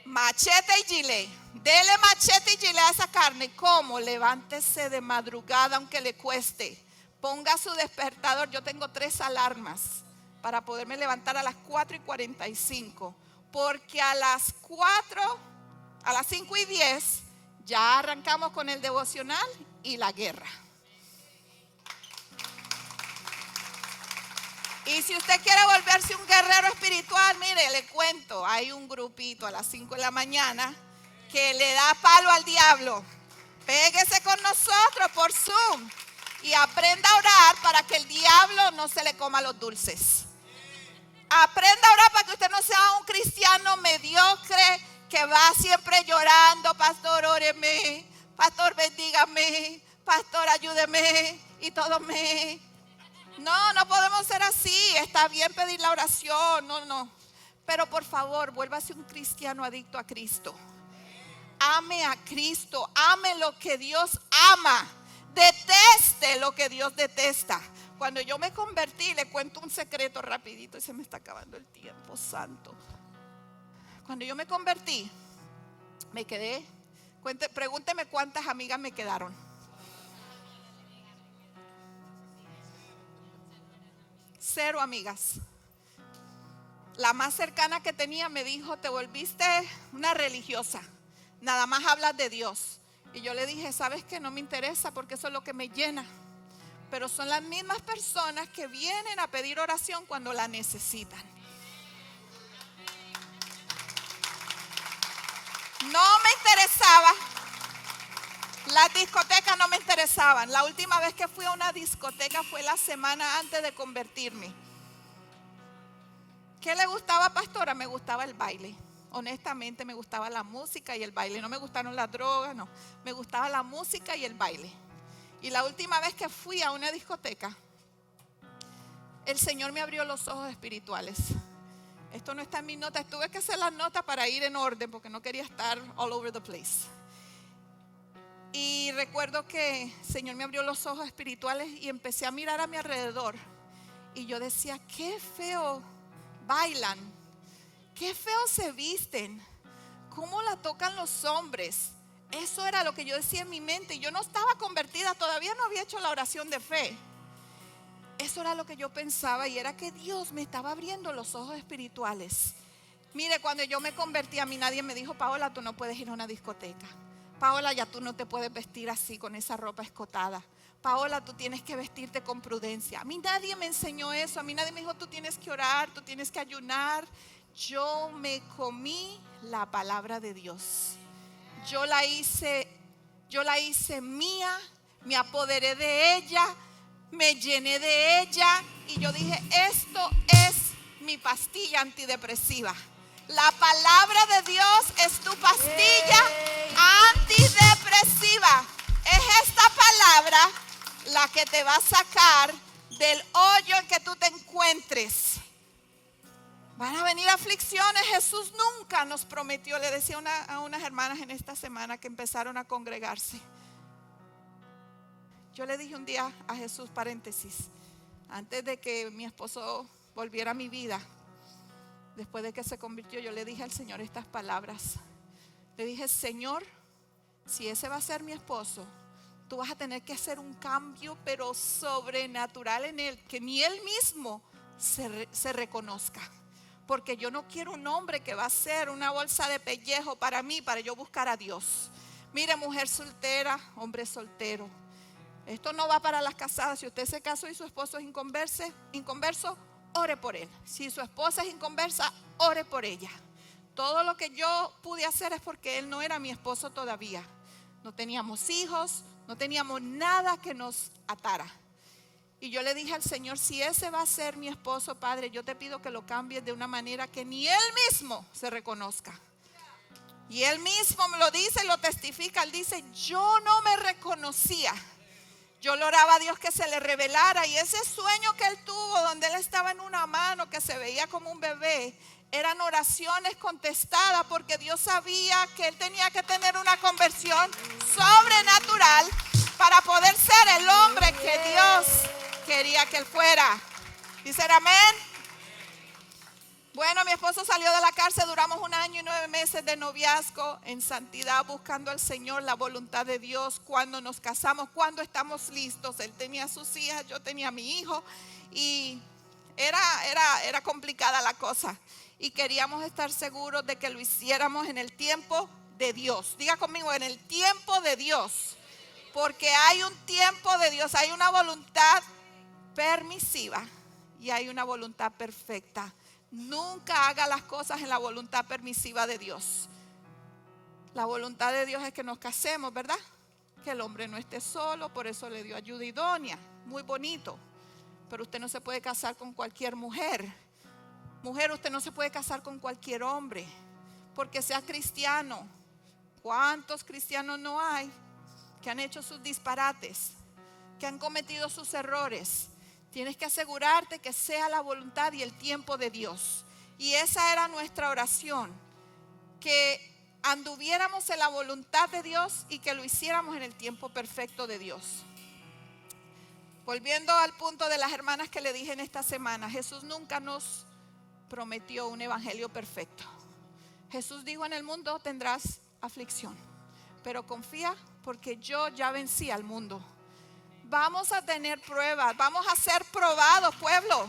Machete y gilet. Dele machete y gilet a esa carne. ¿Cómo? Levántese de madrugada aunque le cueste. Ponga su despertador. Yo tengo 3 alarmas para poderme levantar a las 4:45. Porque a las 5:10 ya arrancamos con el devocional y la guerra. Y si usted quiere volverse un guerrero espiritual, mire, le cuento, hay un grupito a las 5 de la mañana que le da palo al diablo. Péguese con nosotros por Zoom y aprenda a orar para que el diablo no se le coma los dulces. Aprenda a orar para que usted no sea un cristiano mediocre que va siempre llorando. Pastor, óreme, pastor, bendígame, pastor, ayúdeme y todo me... No podemos ser así. Está bien pedir la oración, no. Pero por favor, vuélvase un cristiano adicto a Cristo. Ame a Cristo, ame lo que Dios ama, deteste lo que Dios detesta. Cuando yo me convertí, le cuento un secreto rapidito y se me está acabando el tiempo, santo. Cuando yo me convertí, me quedé, pregúnteme cuántas amigas me quedaron. 0 amigas. La más cercana que tenía me dijo: te volviste una religiosa, nada más hablas de Dios. Y yo le dije: sabes que no me interesa, porque eso es lo que me llena. Pero son las mismas personas que vienen a pedir oración cuando la necesitan. No me interesaba. Las discotecas no me interesaban. La última vez que fui a una discoteca fue la semana antes de convertirme. ¿Qué le gustaba, pastora? Me gustaba el baile. Honestamente me gustaba la música y el baile. No me gustaron las drogas, no. Me gustaba la música y el baile. Y la última vez que fui a una discoteca, el Señor me abrió los ojos espirituales. Esto no está en mis notas. Tuve que hacer las notas para ir en orden porque no quería estar all over the place. Y recuerdo que el Señor me abrió los ojos espirituales y empecé a mirar a mi alrededor. Y yo decía: qué feo bailan, qué feo se visten, cómo la tocan los hombres. Eso era lo que yo decía en mi mente. Yo no estaba convertida, todavía no había hecho la oración de fe. Eso era lo que yo pensaba, y era que Dios me estaba abriendo los ojos espirituales. Mire, cuando yo me convertí, a mí nadie me dijo: Paola, tú no puedes ir a una discoteca. Paola, ya tú no te puedes vestir así con esa ropa escotada. Paola, tú tienes que vestirte con prudencia. A mí nadie me enseñó eso. A mí nadie me dijo: tú tienes que orar, tú tienes que ayunar. Yo me comí la palabra de Dios. Yo la hice mía, me apoderé de ella, me llené de ella y yo dije: esto es mi pastilla antidepresiva. La palabra de Dios es tu pastilla Jehová que te va a sacar del hoyo en que tú te encuentres. Van a venir aflicciones. Jesús nunca nos prometió. Le decía a unas hermanas en esta semana que empezaron a congregarse. Yo le dije un día a Jesús, paréntesis, antes de que mi esposo volviera a mi vida, después de que se convirtió, yo le dije al Señor estas palabras. Le dije, Señor, si ese va a ser mi esposo, tú vas a tener que hacer un cambio, pero sobrenatural en él, que ni él mismo se reconozca. Porque yo no quiero un hombre que va a ser una bolsa de pellejo para mí, para yo buscar a Dios. Mire, mujer soltera, hombre soltero, esto no va para las casadas. Si usted se casó y su esposo es inconverso, ore por él. Si su esposa es inconversa, ore por ella. Todo lo que yo pude hacer es porque él no era mi esposo todavía. No teníamos hijos, no teníamos nada que nos atara. Y yo le dije al Señor, si ese va a ser mi esposo, Padre, yo te pido que lo cambies de una manera que ni él mismo se reconozca. Y él mismo me lo dice, lo testifica. Él dice, yo no me reconocía. Yo le oraba a Dios que se le revelara, y ese sueño que él tuvo, donde él estaba en una mano que se veía como un bebé, eran oraciones contestadas, porque Dios sabía que él tenía que tener una conversión sobrenatural para poder ser el hombre que Dios quería que él fuera. Dicen amén. Bueno, mi esposo salió de la cárcel, duramos 1 año y 9 meses de noviazgo en santidad, buscando al Señor, la voluntad de Dios. Cuando nos casamos, cuando estamos listos, él tenía sus hijas, yo tenía mi hijo, y era complicada la cosa. Y queríamos estar seguros de que lo hiciéramos en el tiempo de Dios. Diga conmigo, en el tiempo de Dios. Porque hay un tiempo de Dios, hay una voluntad permisiva y hay una voluntad perfecta. Nunca haga las cosas en la voluntad permisiva de Dios. La voluntad de Dios es que nos casemos, ¿verdad? Que el hombre no esté solo, por eso le dio ayuda idónea. Muy bonito. Pero usted no se puede casar con cualquier mujer. Mujer, usted no se puede casar con cualquier hombre, porque sea cristiano. ¿Cuántos cristianos no hay que han hecho sus disparates, que han cometido sus errores? Tienes que asegurarte que sea la voluntad y el tiempo de Dios. Y esa era nuestra oración, que anduviéramos en la voluntad de Dios y que lo hiciéramos en el tiempo perfecto de Dios. Volviendo al punto de las hermanas que le dije en esta semana, Jesús nunca nos prometió un evangelio perfecto. Jesús dijo, en el mundo tendrás aflicción, pero confía porque yo ya vencí al mundo. Vamos a tener pruebas, vamos a ser probados, pueblo.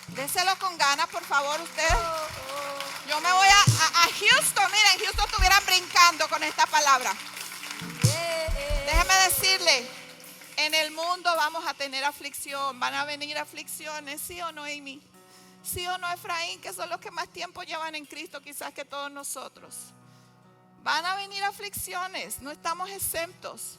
Déselo con ganas, por favor, ustedes. Yo me voy a Houston. Miren, Houston estuvieran brincando con esta palabra. Déjeme decirle, en el mundo vamos a tener aflicción. Van a venir aflicciones, ¿sí o no, Amy? ¿Sí o no, Efraín? Que son los que más tiempo llevan en Cristo, quizás que todos nosotros. Van a venir aflicciones, no estamos exentos.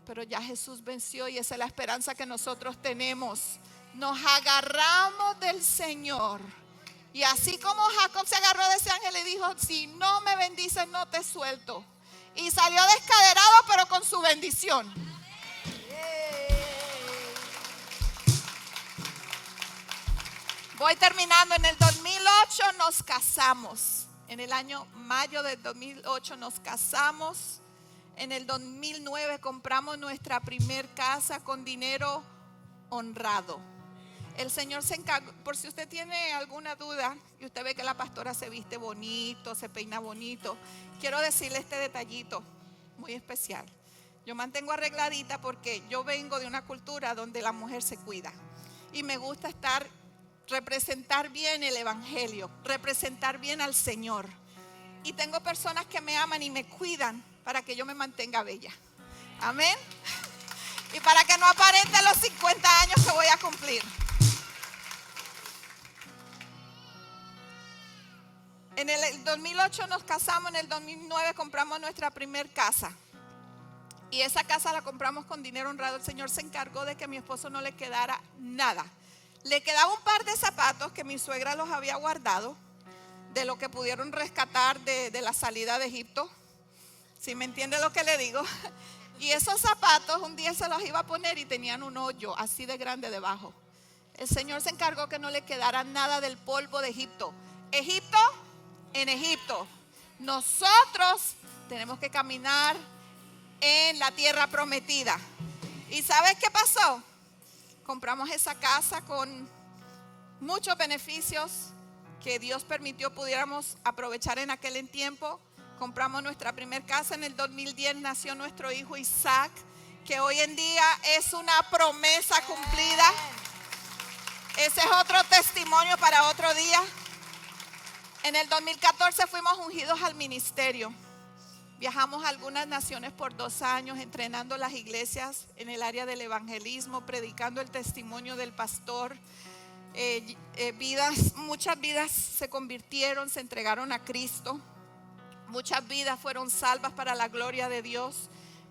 Pero ya Jesús venció y esa es la esperanza que nosotros tenemos. Nos agarramos del Señor. Y así como Jacob se agarró de ese ángel y dijo, si no me bendices no te suelto. Y salió descaderado pero con su bendición. Voy terminando. En el 2008 nos casamos. En el año mayo del 2008 nos casamos. En el 2009 compramos nuestra primer casa con dinero honrado. El Señor se encargó. Por si usted tiene alguna duda y usted ve que la pastora se viste bonito, se peina bonito, quiero decirle este detallito muy especial. Yo mantengo arregladita porque yo vengo de una cultura donde la mujer se cuida. Y me gusta representar bien el evangelio, representar bien al Señor. Y tengo personas que me aman y me cuidan para que yo me mantenga bella. Amén. Y para que no aparente los 50 años que voy a cumplir. En el 2008 nos casamos, en el 2009 compramos nuestra primer casa. Y esa casa la compramos con dinero honrado. El Señor se encargó de que a mi esposo no le quedara nada. Le quedaba un par de zapatos que mi suegra los había guardado, de lo que pudieron rescatar de la salida de Egipto. ¿Sí me entiende lo que le digo? Y esos zapatos un día se los iba a poner y tenían un hoyo así de grande debajo. El Señor se encargó que no le quedara nada del polvo de Egipto. Egipto en Egipto. Nosotros tenemos que caminar en la tierra prometida. ¿Y sabes qué pasó? Compramos esa casa con muchos beneficios que Dios permitió pudiéramos aprovechar en aquel tiempo. Compramos nuestra primera casa en el 2010, nació nuestro hijo Isaac, que hoy en día es una promesa cumplida. Ese es otro testimonio para otro día. En el 2014 fuimos ungidos al ministerio. Viajamos a algunas naciones por 2 años, entrenando las iglesias en el área del evangelismo, predicando el testimonio del pastor. Muchas vidas se convirtieron, se entregaron a Cristo. Muchas vidas fueron salvas para la gloria de Dios.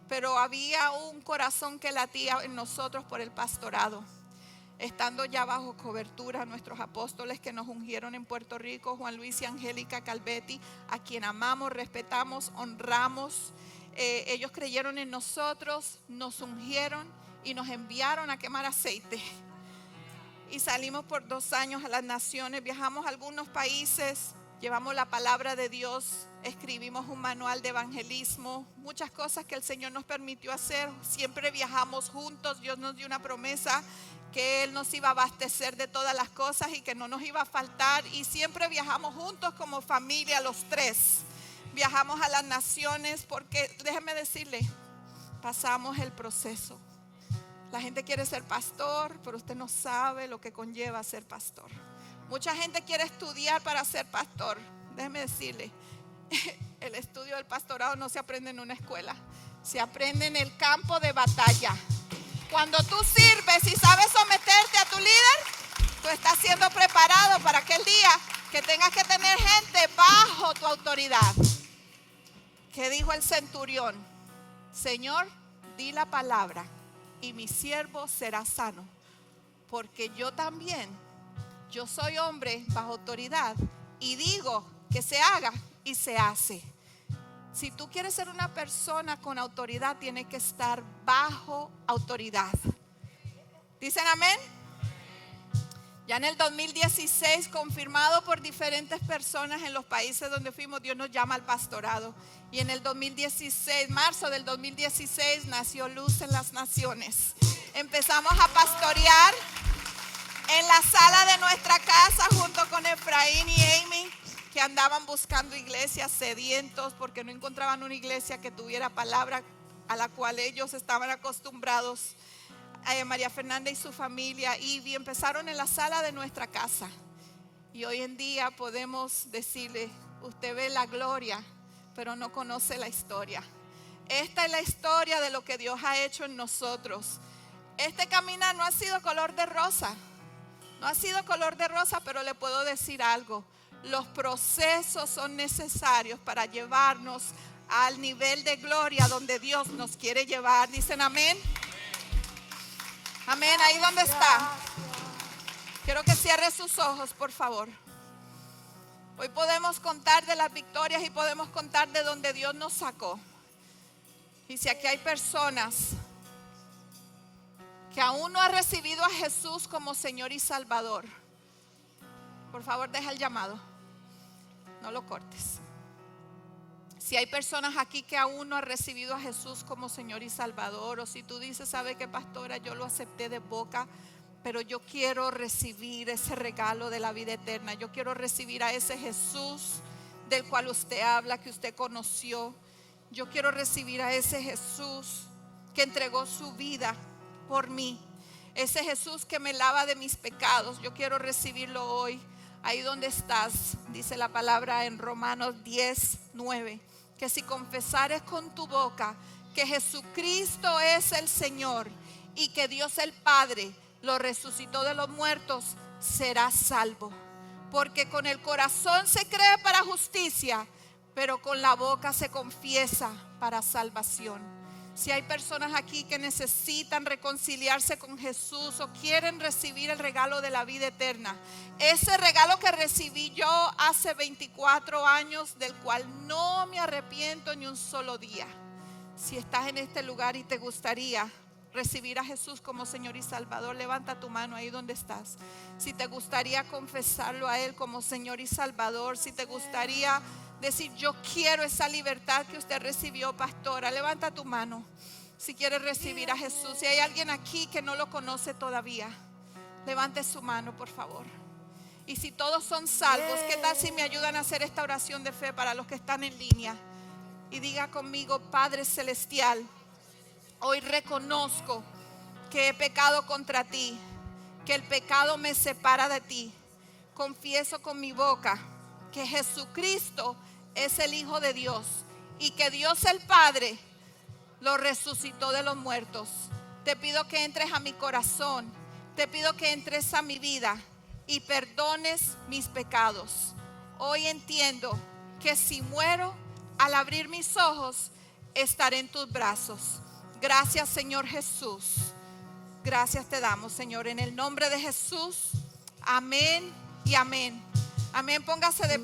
Pero había un corazón que latía en nosotros por el pastorado. Estando ya bajo cobertura, nuestros apóstoles que nos ungieron en Puerto Rico, Juan Luis y Angélica Calvetti, a quien amamos, respetamos, honramos. Ellos creyeron en nosotros, nos ungieron y nos enviaron a quemar aceite. Y salimos por 2 años a las naciones, viajamos a algunos países, llevamos la palabra de Dios, escribimos un manual de evangelismo, muchas cosas que el Señor nos permitió hacer. Siempre viajamos juntos. Dios nos dio una promesa que Él nos iba a abastecer de todas las cosas y que no nos iba a faltar, y siempre viajamos juntos como familia, los 3. Viajamos a las naciones porque, déjeme decirle, pasamos el proceso. La gente quiere ser pastor, pero usted no sabe lo que conlleva ser pastor. Mucha gente quiere estudiar para ser pastor. Déjeme decirle, el estudio del pastorado no se aprende en una escuela, se aprende en el campo de batalla. Cuando tú sirves y sabes someterte a tu líder, tú estás siendo preparado para aquel día que tengas que tener gente bajo tu autoridad. ¿Qué dijo el centurión? Señor, di la palabra y mi siervo será sano, porque yo también, yo soy hombre bajo autoridad y digo que se haga y se hace. Si tú quieres ser una persona con autoridad, tienes que estar bajo autoridad. ¿Dicen amén? Ya en el 2016, confirmado por diferentes personas en los países donde fuimos, Dios nos llama al pastorado. Y en el 2016, marzo del 2016, nació Luz en las Naciones. Empezamos a pastorear en la sala de nuestra casa junto con Efraín y Amy, que andaban buscando iglesias, sedientos porque no encontraban una iglesia que tuviera palabra a la cual ellos estaban acostumbrados. María Fernanda y su familia, Ivy, empezaron en la sala de nuestra casa. Y hoy en día podemos decirle, usted ve la gloria, pero no conoce la historia. Esta es la historia de lo que Dios ha hecho en nosotros. Este caminar no ha sido color de rosa. No ha sido color de rosa, pero le puedo decir algo. Los procesos son necesarios para llevarnos al nivel de gloria donde Dios nos quiere llevar. ¿Dicen amén? Amén, ahí donde está. Quiero que cierre sus ojos, por favor. Hoy podemos contar de las victorias y podemos contar de donde Dios nos sacó. Y si aquí hay personas que aún no han recibido a Jesús como Señor y Salvador, por favor deja el llamado. No lo cortes. Si hay personas aquí que aún no han recibido a Jesús como Señor y Salvador, o si tú dices, ¿sabe qué, pastora? Yo lo acepté de boca, pero yo quiero recibir ese regalo de la vida eterna. Yo quiero recibir a ese Jesús del cual usted habla, que usted conoció. Yo quiero recibir a ese Jesús que entregó su vida por mí. Ese Jesús que me lava de mis pecados. Yo quiero recibirlo hoy. Ahí donde estás, dice la palabra en Romanos 10:9, que si confesares con tu boca que Jesucristo es el Señor y que Dios el Padre lo resucitó de los muertos, serás salvo. Porque con el corazón se cree para justicia, pero con la boca se confiesa para salvación. Si hay personas aquí que necesitan reconciliarse con Jesús o quieren recibir el regalo de la vida eterna, ese regalo que recibí yo hace 24 años, del cual no me arrepiento ni un solo día. Si estás en este lugar y te gustaría recibir a Jesús como Señor y Salvador, levanta tu mano ahí donde estás. Si te gustaría confesarlo a Él como Señor y Salvador, si te gustaría decir, yo quiero esa libertad que usted recibió, pastora, levanta tu mano. Si quieres recibir a Jesús, si hay alguien aquí que no lo conoce todavía, levante su mano, por favor. Y si todos son salvos, ¿qué tal si me ayudan a hacer esta oración de fe para los que están en línea? Y diga conmigo: Padre Celestial, hoy reconozco que he pecado contra ti, que el pecado me separa de ti. Confieso con mi boca que Jesucristo es el Hijo de Dios y que Dios el Padre lo resucitó de los muertos. Te pido que entres a mi corazón, te pido que entres a mi vida y perdones mis pecados. Hoy entiendo que si muero, al abrir mis ojos, estaré en tus brazos. Gracias, Señor Jesús. Gracias te damos, Señor, en el nombre de Jesús. Amén y amén. Amén. Póngase de